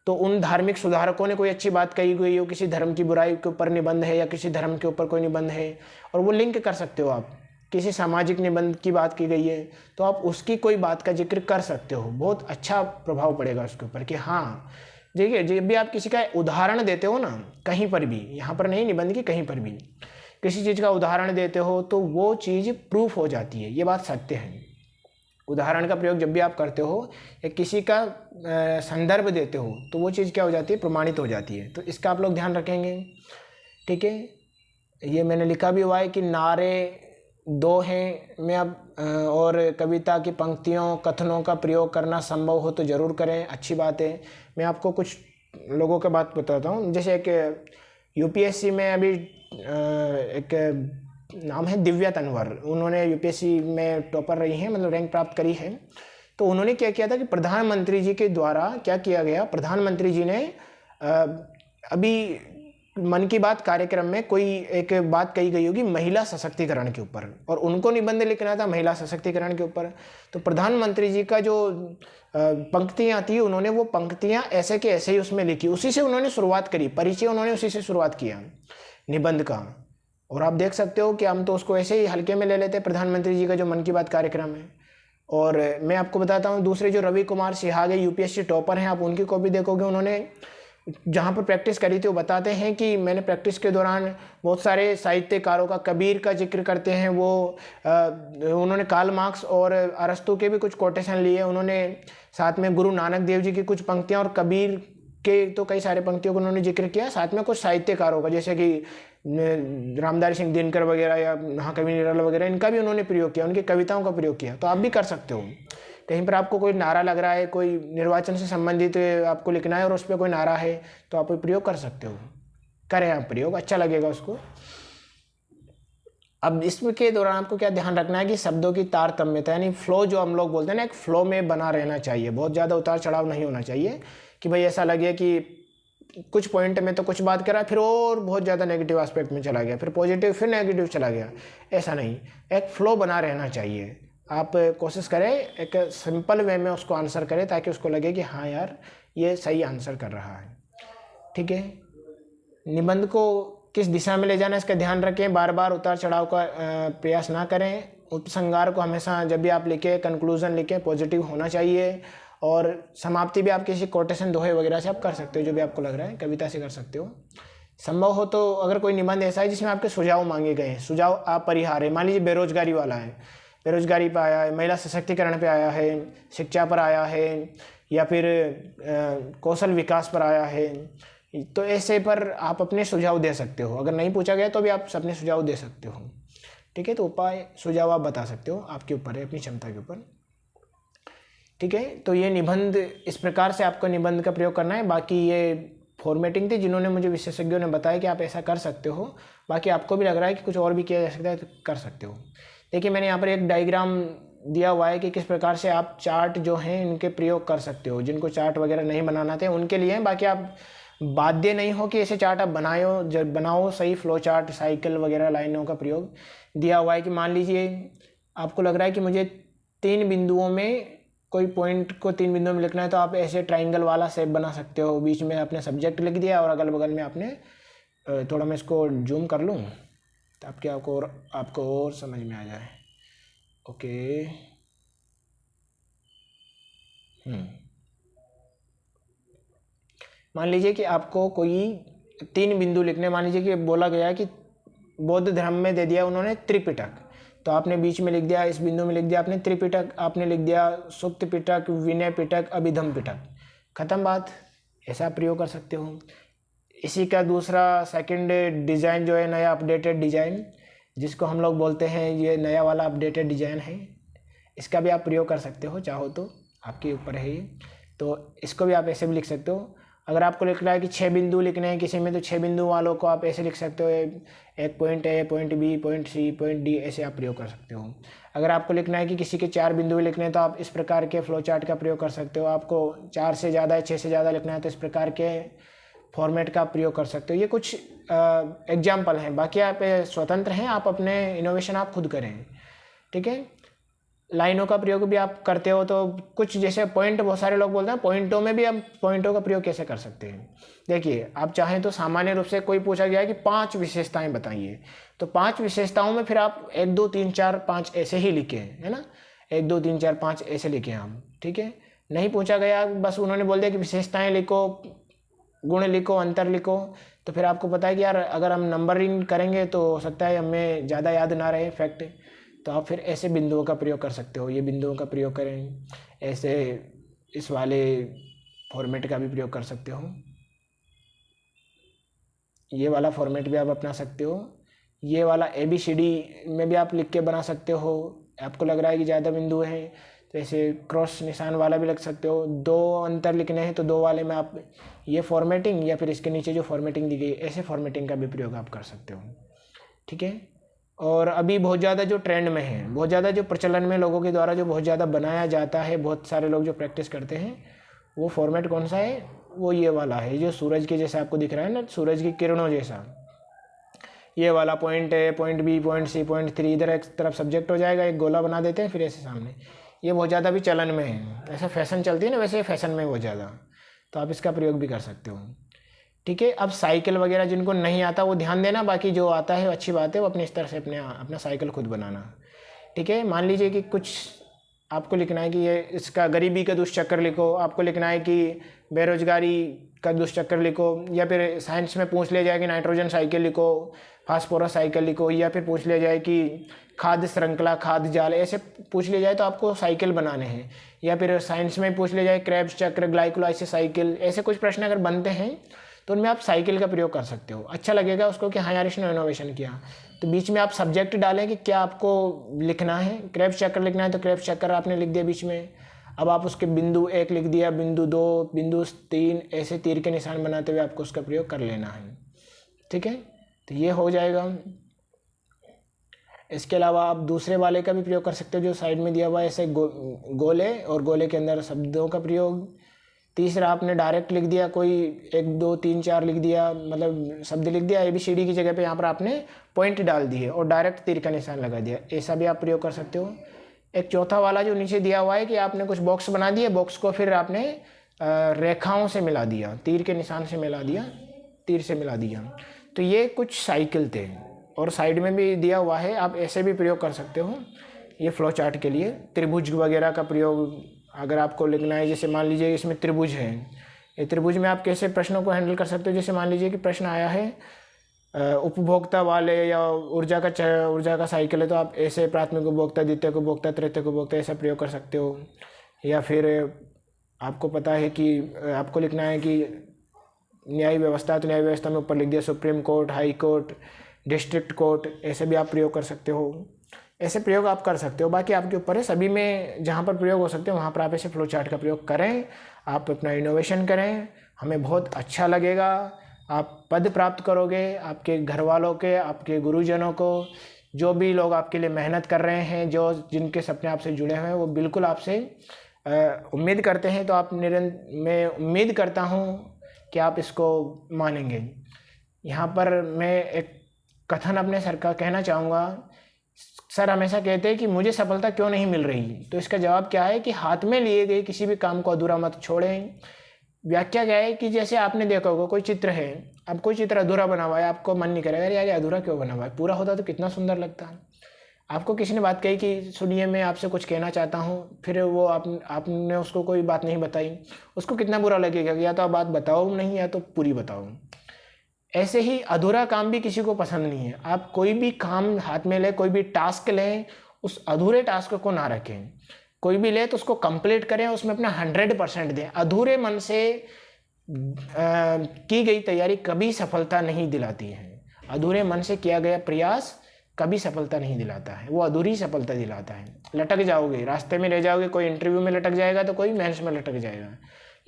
Speaker 1: तो उन धार्मिक सुधारकों ने कोई अच्छी बात कही गई हो, किसी धर्म की बुराई के ऊपर निबंध है या किसी धर्म के ऊपर कोई निबंध है, और वो लिंक कर सकते हो आप। किसी सामाजिक निबंध की बात की गई है तो आप उसकी कोई बात का जिक्र कर सकते हो, बहुत अच्छा प्रभाव पड़ेगा उसके ऊपर कि हाँ। देखिए, जब भी आप किसी का उदाहरण देते हो ना, कहीं पर भी, यहाँ पर नहीं निबंध की, कहीं पर भी किसी चीज़ का उदाहरण देते हो तो वो चीज़ प्रूफ हो जाती है, ये बात सत्य है। उदाहरण का प्रयोग जब भी आप करते हो या किसी का संदर्भ देते हो तो वो चीज़ क्या हो जाती है, प्रमाणित हो जाती है। तो इसका आप लोग ध्यान रखेंगे। ठीक है, ये मैंने लिखा भी हुआ है कि नारे दो हैं में अब और कविता की पंक्तियों, कथनों का प्रयोग करना संभव हो तो ज़रूर करें, अच्छी बात है। मैं आपको कुछ लोगों के बात बताता हूँ, जैसे एक यूपीएससी में अभी एक नाम है दिव्या तनवर, उन्होंने यूपीएससी में टॉपर रही हैं, मतलब रैंक प्राप्त करी है। तो उन्होंने क्या किया था कि प्रधानमंत्री जी के द्वारा क्या किया गया, प्रधानमंत्री जी ने अभी मन की बात कार्यक्रम में कोई एक बात कही गई होगी महिला सशक्तिकरण के ऊपर, और उनको निबंध लिखना था महिला सशक्तिकरण के ऊपर। तो प्रधानमंत्री जी का जो पंक्तियाँ थी, उन्होंने वो पंक्तियाँ ऐसे के ऐसे ही उसमें लिखी, उसी से उन्होंने शुरुआत करी, परिचय उन्होंने उसी से शुरुआत किया निबंध का। और आप देख सकते हो कि हम तो उसको ऐसे ही हल्के में ले लेते हैं, प्रधानमंत्री जी का जो मन की बात कार्यक्रम है। और मैं आपको बताता हूँ, दूसरे जो रवि कुमार सिहागे यूपीएससी टॉपर हैं, आप उनकी कॉपी देखोगे, उन्होंने जहाँ पर प्रैक्टिस करी थी वो बताते हैं कि मैंने प्रैक्टिस के दौरान बहुत सारे साहित्यकारों का, कबीर का जिक्र करते हैं वो, उन्होंने कार्ल मार्क्स और अरस्तु के भी कुछ कोटेशन लिए, उन्होंने साथ में गुरु नानक देव जी की कुछ पंक्तियाँ और कबीर के तो कई सारे पंक्तियों को उन्होंने जिक्र किया, साथ में कुछ साहित्यकारों का जैसे कि रामधारी सिंह दिनकर वगैरह या महाकवि निराला वगैरह, इनका भी उन्होंने प्रयोग किया, उनकी कविताओं का प्रयोग किया। तो आप भी कर सकते हो। कहीं पर आपको कोई नारा लग रहा है, कोई निर्वाचन से संबंधित आपको लिखना है और उस पर कोई नारा है, तो आप प्रयोग कर सकते हो। करें आप प्रयोग, अच्छा लगेगा उसको। अब इसमें के दौरान आपको क्या ध्यान रखना है कि शब्दों की तारतम्यता, यानी फ्लो जो हम लोग बोलते हैं ना, एक फ्लो में बना रहना चाहिए। बहुत ज़्यादा उतार चढ़ाव नहीं होना चाहिए कि भाई ऐसा लगे कि कुछ पॉइंट में तो कुछ बात करा, फिर और बहुत ज़्यादा नेगेटिव एस्पेक्ट में चला गया, फिर पॉजिटिव, फिर नेगेटिव चला गया। ऐसा नहीं, एक फ्लो बना रहना चाहिए। आप कोशिश करें एक सिंपल वे में उसको आंसर करें, ताकि उसको लगे कि हाँ यार ये सही आंसर कर रहा है। ठीक है। निबंध को किस दिशा में ले जाना है इसका ध्यान रखें। बार बार उतार चढ़ाव का प्रयास ना करें। उपसंहार को हमेशा जब भी आप लिखें, कंक्लूजन लिखें, पॉजिटिव होना चाहिए। और समाप्ति भी आप किसी कोटेशन, दोहे वगैरह से आप कर सकते हो, जो भी आपको लग रहा है, कविता से कर सकते हो। संभव हो तो अगर कोई निबंध ऐसा है जिसमें आपके सुझाव मांगे गए हैं, सुझाव अपरिहार्य, मान लीजिए बेरोजगारी वाला है, बेरोजगारी पर आया है, महिला सशक्तिकरण पर आया है, शिक्षा पर आया है, या फिर कौशल विकास पर आया है, तो ऐसे पर आप अपने सुझाव दे सकते हो। अगर नहीं पूछा गया तो भी आप अपने सुझाव दे सकते हो। ठीक है। तो उपाय, सुझाव आप बता सकते हो, आपके ऊपर है, अपनी क्षमता के ऊपर। ठीक है। तो ये निबंध, इस प्रकार से आपको निबंध का प्रयोग करना है। बाकी ये फॉर्मेटिंग थी, जिन्होंने मुझे विशेषज्ञों ने बताया कि आप ऐसा कर सकते हो। बाकी आपको भी लग रहा है कि कुछ और भी किया जा सकता है तो कर सकते हो। देखिए मैंने यहाँ पर एक डायग्राम दिया हुआ है कि किस प्रकार से आप चार्ट जो हैं इनके प्रयोग कर सकते हो। जिनको चार्ट वगैरह नहीं बनाना आते उनके लिए, बाकी आप बाध्य नहीं हो कि ऐसे चार्ट आप बनाओ सही फ्लो चार्ट, साइकिल वगैरह लाइनों का प्रयोग दिया हुआ है। कि मान लीजिए आपको लग रहा है कि मुझे 3 बिंदुओं में, कोई पॉइंट को 3 बिंदुओं में लिखना है, तो आप ऐसे ट्राइंगल वाला शेप बना सकते हो। बीच में आपने सब्जेक्ट लिख दिया और अगल बगल में आपने, थोड़ा मैं इसको जूम कर लूँ ताकि आपको और समझ में आ जाए। ओके। मान लीजिए कि आपको कोई 3 बिंदु लिखने, मान लीजिए कि बोला गया है कि बौद्ध धर्म में दे दिया उन्होंने त्रिपिटक, तो आपने बीच में लिख दिया, इस बिंदु में लिख दिया आपने त्रिपिटक, आपने लिख दिया सुक्त पिटक, विनय पिटक, अभिधम पिटक, खत्म बात। ऐसा प्रयोग कर सकते हो। इसी का दूसरा सेकंड डिज़ाइन जो है, नया अपडेटेड डिज़ाइन, जिसको हम लोग बोलते हैं, ये नया वाला अपडेटेड डिज़ाइन है, इसका भी आप प्रयोग कर सकते हो, चाहो तो, आपके ऊपर है ये। तो इसको भी आप ऐसे भी लिख सकते हो। अगर आपको लिखना है कि 6 बिंदु लिखने हैं किसी में, तो 6 बिंदु वालों को आप ऐसे लिख सकते हो, एक point A, point B, point C, point D, ऐसे आप प्रयोग कर सकते हो। अगर आपको लिखना है कि किसी के 4 बिंदु लिखने हैं, तो आप इस प्रकार के फ्लो चार्ट का प्रयोग कर सकते हो। आपको 4 से ज़्यादा, 6 से ज़्यादा लिखना है, तो इस प्रकार के फॉर्मेट का प्रयोग कर सकते हो। ये कुछ एग्जाम्पल हैं, बाकी आप स्वतंत्र हैं, आप अपने इनोवेशन आप खुद करें। ठीक है। लाइनों का प्रयोग भी आप करते हो, तो कुछ जैसे पॉइंट, बहुत सारे लोग बोलते हैं पॉइंटों में भी हम पॉइंटों का प्रयोग कैसे कर सकते हैं। देखिए आप चाहें तो सामान्य रूप से कोई पूछा गया है कि 5 विशेषताएं बताइए, तो 5 विशेषताओं में फिर आप 1 2 3 4 5 ऐसे ही लिखे, है ना, 1 2 3 4 5 ऐसे लिखे हम। ठीक है। नहीं पूछा गया, बस उन्होंने बोल दिया कि विशेषताएं लिखो, गुण लिखो, अंतर लिखो, तो फिर आपको पता है कि यार अगर हम नंबरिंग करेंगे तो हो सकता है हमें ज़्यादा याद ना रहे फैक्ट, तो आप फिर ऐसे बिंदुओं का प्रयोग कर सकते हो। ये बिंदुओं का प्रयोग करें, ऐसे इस वाले फॉर्मेट का भी प्रयोग कर सकते हो। ये वाला फॉर्मेट भी आप अपना सकते हो। ये वाला ABCD में भी आप लिख के बना सकते हो। आपको लग रहा है कि ज़्यादा बिंदु हैं, तो ऐसे क्रॉस निशान वाला भी लग सकते हो। 2 अंतर लिखने हैं तो 2 वाले में आप ये फॉर्मेटिंग, या फिर इसके नीचे जो फॉर्मेटिंग दी गई, ऐसे फॉर्मेटिंग का भी प्रयोग आप कर सकते हो। ठीक है। और अभी बहुत ज़्यादा जो ट्रेंड में है, बहुत ज़्यादा जो प्रचलन में लोगों के द्वारा जो बहुत ज़्यादा बनाया जाता है, बहुत सारे लोग जो प्रैक्टिस करते हैं, वो फॉर्मेट कौन सा है, वो ये वाला है, जो सूरज के जैसा आपको दिख रहा है ना, सूरज की किरणों जैसा, ये वाला point A, point B, point C, point 3, इधर एक तरफ सब्जेक्ट हो जाएगा, एक गोला बना देते हैं, फिर ऐसे सामने। ये बहुत ज़्यादा भी चलन में है, ऐसा फैशन चलती है ना, वैसे फैशन में बहुत ज़्यादा, तो आप इसका प्रयोग भी कर सकते हो। ठीक है। अब साइकिल वगैरह जिनको नहीं आता वो ध्यान देना, बाकी जो आता है अच्छी बात है, वो अपने स्तर से अपना साइकिल खुद बनाना। ठीक है। मान लीजिए कि कुछ आपको लिखना है कि ये इसका गरीबी का दुष्चक्र लिखो, आपको लिखना है कि बेरोजगारी का दुष्चक्र लिखो, या फिर साइंस में पूछ लिया जाए कि नाइट्रोजन साइकिल लिखो, फास्फोरस साइकिल लिखो, या फिर पूछ लिया जाए कि खाद्य श्रृंखला, खाद्य जाल, ऐसे पूछ लिया जाए तो आपको साइकिल बनाने हैं। या फिर साइंस में पूछ लिया जाए क्रेब्स चक्र, ग्लाइकोलाइसिस साइकिल, ऐसे कुछ प्रश्न अगर बनते हैं तो उनमें आप साइकिल का प्रयोग कर सकते हो। अच्छा लगेगा उसको कि हाँ यार इसने इनोवेशन किया। तो बीच में आप सब्जेक्ट डालें कि क्या आपको लिखना है। क्रेब्स चक्र लिखना है तो क्रेब्स चक्र आपने लिख दिया बीच में। अब आप उसके बिंदु 1 लिख दिया, बिंदु 2, बिंदु 3, ऐसे तीर के निशान बनाते हुए आपको उसका प्रयोग कर लेना है। ठीक है, तो ये हो जाएगा। इसके अलावा आप दूसरे वाले का भी प्रयोग कर सकते हो जो साइड में दिया हुआ है, ऐसे गोले, और गोले के अंदर शब्दों का प्रयोग। तीसरा आपने डायरेक्ट लिख दिया, कोई 1 2 3 4 लिख दिया, मतलब शब्द लिख दिया, ABCD की जगह पे यहाँ पर आपने पॉइंट डाल दिए और डायरेक्ट तीर का निशान लगा दिया, ऐसा भी आप प्रयोग कर सकते हो। एक चौथा वाला जो नीचे दिया हुआ है कि आपने कुछ बॉक्स बना दिए, बॉक्स को फिर आपने रेखाओं से मिला दिया, तीर के निशान से मिला दिया, तीर से मिला दिया। तो ये कुछ साइकिल थे, और साइड में भी दिया हुआ है, आप ऐसे भी प्रयोग कर सकते हो। ये फ्लो चार्ट के लिए त्रिभुज वगैरह का प्रयोग अगर आपको लिखना है, जैसे मान लीजिए इसमें त्रिभुज है, ये त्रिभुज में आप कैसे प्रश्नों को हैंडल कर सकते हो। जैसे मान लीजिए कि प्रश्न आया है उपभोक्ता वाले या ऊर्जा का साइकिल है, तो आप ऐसे प्राथमिक उपभोक्ता, द्वितीयक उपभोक्ता, तृतीयक उपभोक्ता ऐसा प्रयोग कर सकते हो। या फिर आपको पता है कि आपको लिखना है कि न्याय व्यवस्था, तो न्याय व्यवस्था में ऊपर लिख दिया supreme court, high court, district court, ऐसे भी आप प्रयोग कर सकते हो। ऐसे प्रयोग आप कर सकते हो, बाकी आपके ऊपर है। सभी में जहाँ पर प्रयोग हो सकते हो वहाँ पर आप ऐसे फ्लो चार्ट का प्रयोग करें, आप अपना इनोवेशन करें, हमें बहुत अच्छा लगेगा। आप पद प्राप्त करोगे, आपके घर वालों के, आपके गुरुजनों को, जो भी लोग आपके लिए मेहनत कर रहे हैं, जो जिनके सपने आपसे जुड़े हुए हैं, वो बिल्कुल आपसे उम्मीद करते हैं। तो आप मैं उम्मीद करता हूँ कि आप इसको मानेंगे। यहाँ पर मैं एक कथन अपने सर का कहना चाहूँगा। सर हमेशा कहते हैं कि मुझे सफलता क्यों नहीं मिल रही, तो इसका जवाब क्या है कि हाथ में लिए गए किसी भी काम को अधूरा मत छोड़ें। व्याख्या क्या है कि जैसे आपने देखा होगा कोई चित्र है, अब कोई चित्र अधूरा बना हुआ है, आपको मन नहीं करेगा यार ये अधूरा क्यों बना हुआ है, पूरा होता तो कितना सुंदर लगता। आपको किसी ने बात कही कि सुनिए मैं आपसे कुछ कहना चाहता हूँ, फिर वो आपने उसको कोई बात नहीं बताई, उसको कितना बुरा लगेगा कि या तो आप बात बताओ नहीं, या तो पूरी बताओ। ऐसे ही अधूरा काम भी किसी को पसंद नहीं है। आप कोई भी काम हाथ में लें, कोई भी टास्क लें, उस अधूरे टास्क को ना रखें। कोई भी ले तो उसको कंप्लीट करें, उसमें अपना 100% दें। अधूरे मन से की गई तैयारी कभी सफलता नहीं दिलाती है। अधूरे मन से किया गया प्रयास कभी सफलता नहीं दिलाता है, वो अधूरी सफलता दिलाता है। लटक जाओगे, रास्ते में रह जाओगे, कोई इंटरव्यू में लटक जाएगा तो कोई मेंस में लटक जाएगा।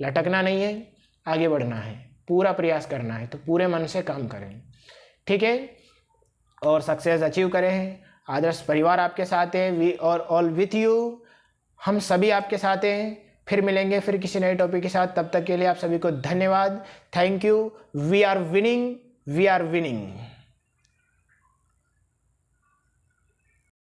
Speaker 1: लटकना नहीं है, आगे बढ़ना है, पूरा प्रयास करना है, तो पूरे मन से काम करें, ठीक है, और सक्सेस अचीव करें। आदर्श परिवार आपके साथ है, वी और ऑल विथ यू, हम सभी आपके साथ हैं। फिर मिलेंगे फिर किसी नए टॉपिक के साथ, तब तक के लिए आप सभी को धन्यवाद। Thank you. We are winning, we are winning.